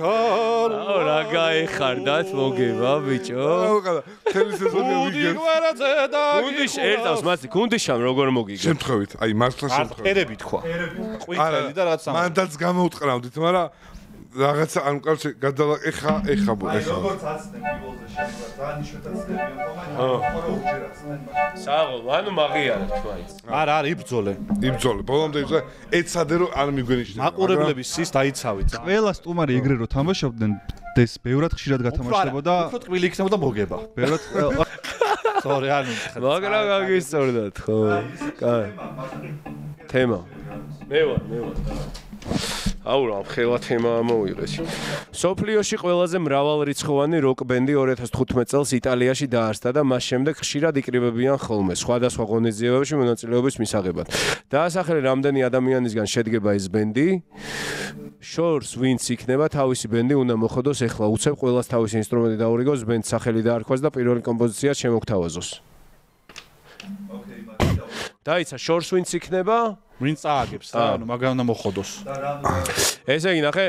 რა გაიხარდათ მოგება ბიჭო. თელი სეზონი ვიგებ. გუნდიშ ერთავს მათი გუნდიშამ როგორ მოგიგებ. შემთხვევით, აი მართლა შემთხვევით. ერები თქვა. ყვითელი და რაც ამ. მანდაც გამოუტყრავდით, მაგრამ რაღაცა ანუ კარჩე გადალა ეხა. როგორც აცნე ბიბოლზე შემდგარ, დანიშნვითაც საღო, ანუ მაგიარა თქვაიც. არა, იბძოლე. ბოლომდე იბძოლე. ეცადე რომ არ მიგვენიშნე. მაყურებლების სის დაიცავით. ყველა სტუმარი ეგრე რო თამაშობდნენ, ეს ბევრად ხშირად გათამაშდებოდა. უფრო ტკბილი იქნებოდა მოგება. ბევრად სწორი, ანუ მაგრამ გაგისწორდათ, ხო. კაი. თემა. მე ვარ. აუ რა ხელა თემა ამოვიღეს. სოფლიოში ყველაზე მრავალრიცხოვანი როკ ბენდი 2015 წელს იტალიაში დაარსდა და მას შემდეგ ხშირად იკრიბებიან ხოლმე სხვადასხვა ღონისძიებებში მონაწილეობის მისაღებად. დაასახელე რამდენი ადამიანისგან შედგება ეს ბენდი. შორს ვინც იქნება თავისი ბენდი უნდა მოხდოს ეხლა უცებ ყველას თავისი ინსტრუმენტი დაურიგოს, ბენდს სახელი დაარქვას და პირველი კომპოზიცია შემოგთავაზოს. დაიცა შორს ვინც იქნება ვინ წააგებს და ანუ მაგრამ უნდა მოხოდოს. ესე იგი ნახე,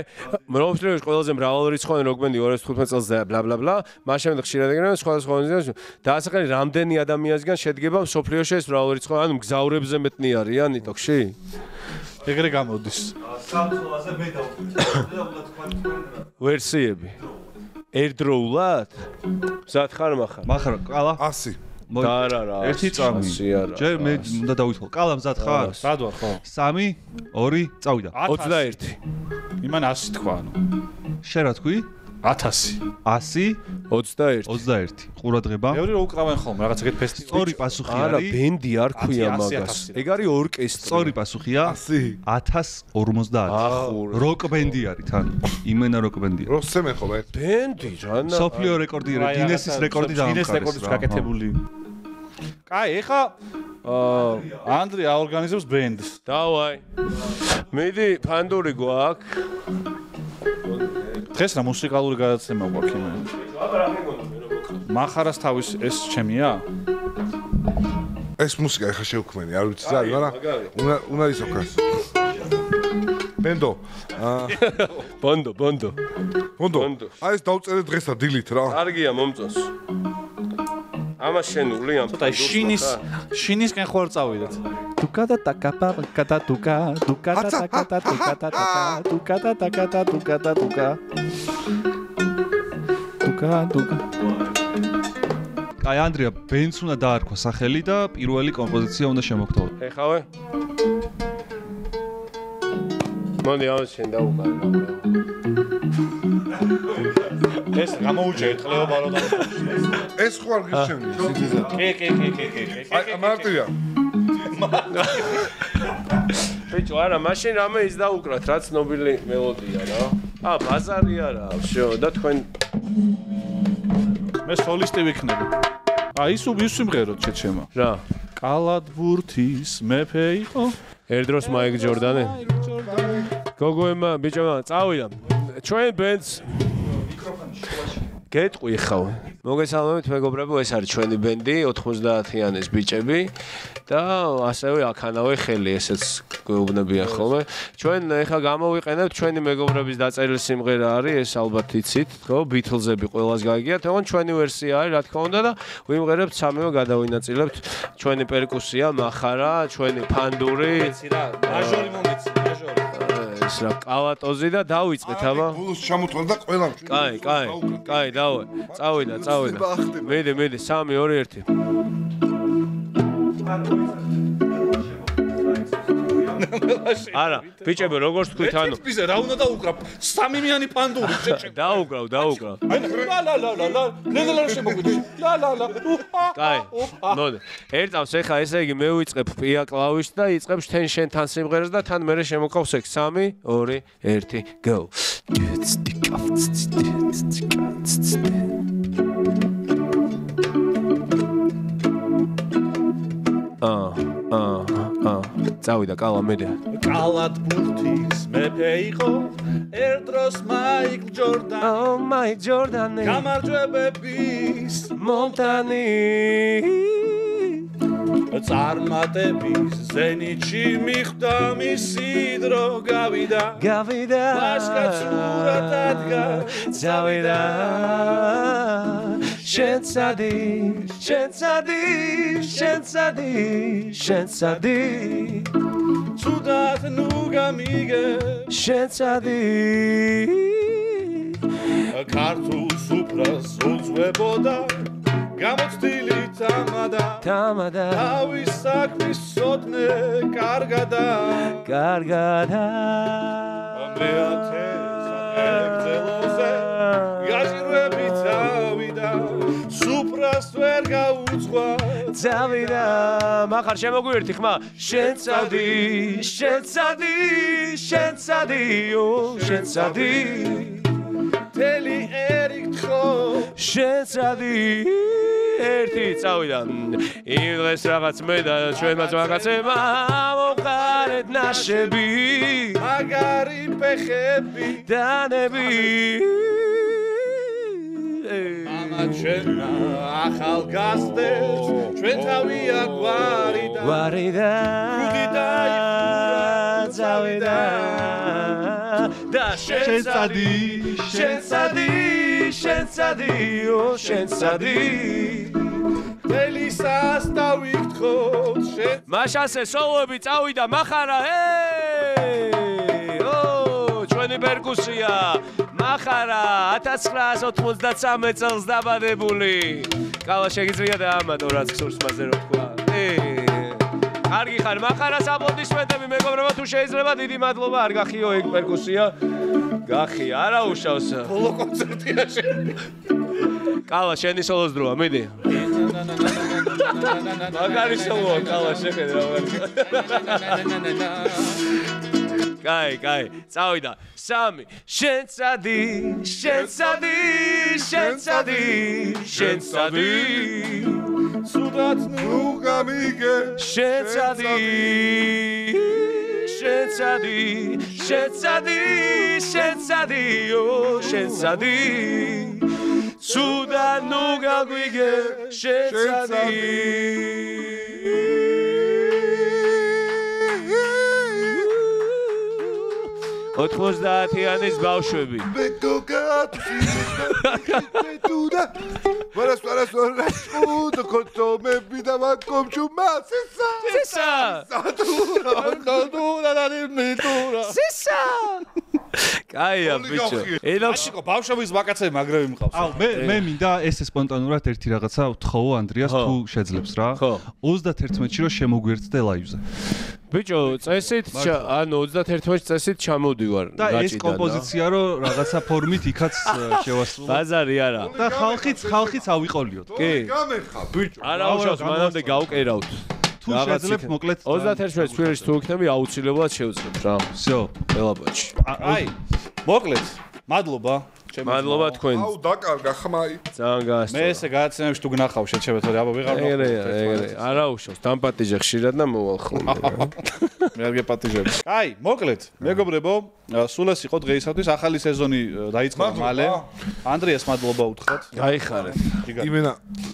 მსოფლიოში ყველაზე მრავალრიცხოვანი როკ ბენდი 2015 წელს ბლა ბლა ბლა, მას შემდეგ ხშირად ეგრევე სხვადასხვა ორგანიზაციებში დაასახელე რამდენი ადამიანისგან შედგება მსოფლიოში ეს მრავალრიცხოვანი, ანუ მგზავრებზე მეტნი არიან იტოქში? ეგრე გამოდის. სამწუხაროზე მე ვერსიები. ერთდროულად? მზად ხარ מחარ? מחარ, კალა 100. და ერთი წამი. ჯერ მე უნდა დავითვალ. კალა მზად ხარ? სად ვარ ხო? 3 2 წავიდა. 21. იმან 100 თქვა ანუ. შენ რა თქვი? 100 21 ყურადღება მეორე რო უკრავენ ხოლმე რაღაც ეგეთ ფესტივალი სწორი პასუხი არა არის ბენდი არ ქვია მაგას ეგ არის ორკესტრი სწორი პასუხია 1050 როკ ბენდი არის თან იმენა როკ ბენდია როსემენ ხოლმე ბენდი რანა სოფლიო რეკორდი დინესის რეკორდი დინეს რეკორდის გაკეთებული კაი ეხა ანდრე აორგანიზებს ბენდს დავაი მიდი ფანდური გვაქვს დღეს რა მუსიკალური გადაცემა გვაქვს იმენ მახარას თავის ეს ჩემია ეს მუსიკა ეხა შევქმენი არ ვიცი ზარი მაგრამ უნდა ის ოქრას ბონდო აი ეს დავწერე დღესა დილით რა კარგია მომწონს ამას შენული ამ ცოტა შინისკენ ხო არ წავიდეთ დუკატა ტაკაპა კატა დუკა დუკატა ტაკატა დუკატა დუკატა ტაკატა დუკატა დუკა აი ანდრია ბენდს უნდა დაარქვა სახელი და პირველი კომპოზიცია უნდა შემოგთავო ეხავე მოდი ამას შენ დაუყარე ეს გამოუჭე ერთხელებო რა ეს ხო არ გიშემნი კი აი მარტია ბიჭო არა მაშინ რამე ის დაუკრათ რა ცნობილი მელოდია რა ბაზარი არა ვშო და თქვენ მე სოლისტი ვიქნები ის სიმღეროთ შეჩემა რა კალათბურთის მეფე იყო ერთდროს მაიკ ჯორდანი გოგოემა ბიჭო წავიდა ჩვენ ბენდს გეტყვი ხავ მოგესალმებით მეგობრებო ეს არის ჩვენი ბენდი 90-იანის ბიჭები და ასევე აქანავე ხელი ესეც გვეუბნებიან ხოლმე ჩვენ ეხა გამოვიყენებთ ჩვენი მეგობრების დაწერილი სიმღერა არის ეს ალბათ იცით ხო ბითლზები ყველას გაგიგიათ თქო ჩვენი ვერსია არის რა თქმა უნდა და ვიმღერებთ სამივე გადავინაწილებთ ჩვენი პერკუსია მახარა ჩვენი ფანდური მაჟორი მომეცი მაჟორი ეს რა კალატოზი და დავიწყეთ აბა ბულოს ჩამოთვალ და ყველა კაი დავე წავიდა მიდი 3 2 1 არა ბიჭებო როგორც თქვით ანუ ბიზე რა უნდა დაუკრავ სამიმიანი პანდური დაუკრავ ლელა შემოგვიდი ლა კაი ნოდე ერთავს ეხა ესე იგი მე ვიწყებ პია კლავიშს და იწყებს შენ სიმღერას და თან მე შემოყავს ეგ 3 2 1 go წავიდა კალა მედე კალათბურთის მეფე იყო ერთდროს მაიკლ ჯორდანი გამარჯვებების მომტანი წარმატების ზენიტში მიხვდა მისი დრო გავიდა ვაშკაცურად ადგა წავიდა შენ ცადი ცუდად ნუ გამიგე შენ ცადი ქართულ სუფრას უძღვებოდა გამოცდილი თამადა თავის საქმის სოდნე კარგადა მეათე საგრძელოზე გაჭირვები წავიდა სუფრას ვერ გაუძღვა წავიდა მახარ შემოგვიერთი ხმა შენ ცადი თელი ერიკ თხო შენ ცადი ერთი წავიდა იმ დღეს რაღაც მე და ჩვენმა რაღაცებმა მოვყარეთ ნაშები მაგარი ფეხები დანები მამა ჩვენმა ახალგაზრდებს ჩვენ თავია გვარიდა კუდი დაიხურა წავიდა და შენ ცადი ელისას დავიქთხოთ შენ მაშასე სოლოები წავიდა მახარა ჩვენი პერკუსია მახარა 1993 წელს დაბადებული კალა შეგიძლია და ამატო რაც გსურს მასე რო თქვა კარგი ხარ მახარას აპლოდისმენტები მეგობრებო თუ შეიძლება დიდი მადლობა არ გახიო ეგ პერკუსია გახი არა უშავს ბოლო კონცერტია შენ კალა შენი სოლოს დროა მიდი მაგარი სოლოა კალა შეხედე კაი წავიდა 3 შენცადი სუდაც ნუ გამიგე შენცადი სუდა ნუ გაგვიგე შენცადი 90-იანის ბავშვები. კაია ბიჭო. ენოქში ბავშვების ვაკაცები მაგრები მყავს. აუ მე მინდა ესე სპონტანურად ერთი რაღაცა ვთხოვო ანდრიას თუ შეძლებს რა. 31-ში რომ შემოგვიერთდე ლაივზე. ბიჭო, წესით ანუ 31-ში წესით ჩამოდივარ და ეს კომპოზიცია რომ რაღაცა ფორმით იქაც შევასრულო. ბაზარი არა. და ხალხიც ავიყოლიოთ. კი. გამეხა ბიჭო. არა უშავს მანამდე გავკერავთ. თუ შეძლებ მოკლედ 31-ში თბილისში თუ იქნები აუცილებლად შევძლებ რა. всё, ელაპაჩი. აი, მოკლედ, მადლობა. მადლობა თქვენ. აუ დაკარგა ხმაი. ძალიან გაასწორა. მე ესე გადაცემებში თუ გნახავ შეჩება თორე აბა ვეღარ ეგრე. არა უშავს, დამპატიჟე ხშირად და მოვალ ხოლმე. მე არ გეპატიჟები. აი, მოკლედ, მეგობრებო, სულ ეს იყო დღეისათვის ახალი სეზონი დაიწყო მალე. ანდრიას მადლობა უთხრათ. გაიხარეთ. იმენა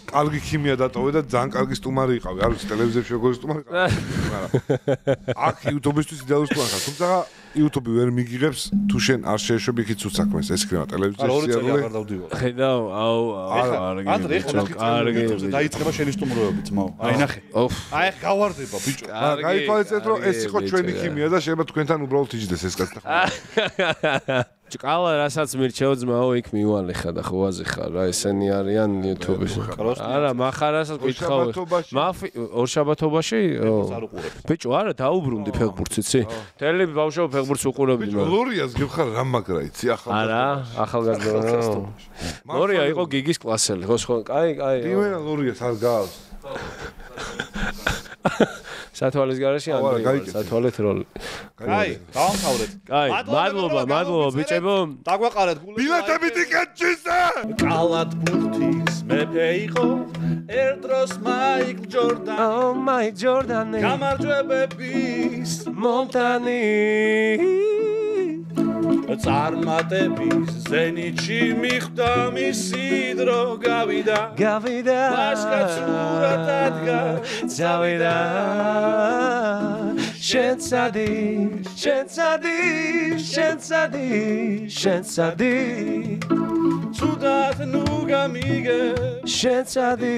კარგი ქიმია დატოვე და ძალიან კარგი სტუმარი იყავი. არ ვიცი ტელევიზიაში როგორი სტუმარი ყავი. აქ YouTube-ისთვის იდეალური სტუმარი ხარ. თუმცა YouTube ვერ მიგიღებს თუ შენ არ შეეშვები იქით თუ საქმეს. ეს იქნება ტელევიზიაში სიარული. ხედავ, აუ, ანდრე, კარგი. დაიწყება შენი სტუმროები ძმაო. აი ნახე. აი გავარდება ბიჭო. გაითვალისწინეთ რომ ეს იყო ჩვენი ქიმია და შეიძლება თქვენთან უბრალოდ იჯდეს ეს კაცი. ჭკალა რასაც მირჩეო ძმაო იქ მივალე ხა და ხოვაზე ხარ რა ესენი არიან YouTube-ის. არა, מחარასაც გითხავ. ორშაბათობაში? ბიჭო, არა დაუბრუნდი ფეხბურთს, იცი? მთელი ბავშვობა ფეხბურთს უყურებდი. ლორიას გიხარ რა მაგრა იცი ახალ. არა, ახალგაზრდა. ლორია იყო გიგის კლასელი, ხო? კაი. იმენა ლორიას არ გავს. სათვალის garaში ანდრია სათვალეთ როლი. კაი, დავამთავრეთ. კაი, მადლობა ბიჭებო. დაგვეყარეთ გულები. ბილეთები ტიკეტჩიზე. კალათ ბურთის მეფე იყო ერდროს მაიკლ ჯორდანი. Oh my Jordan. გამარჯვებების მომტანი. წარმატების ზენიტში მიხვდა მისი დრო გავიდა. ვაშკაცურად ადგა წავიდა. შენცადი ცუდად ნუ გამიგე შენცადი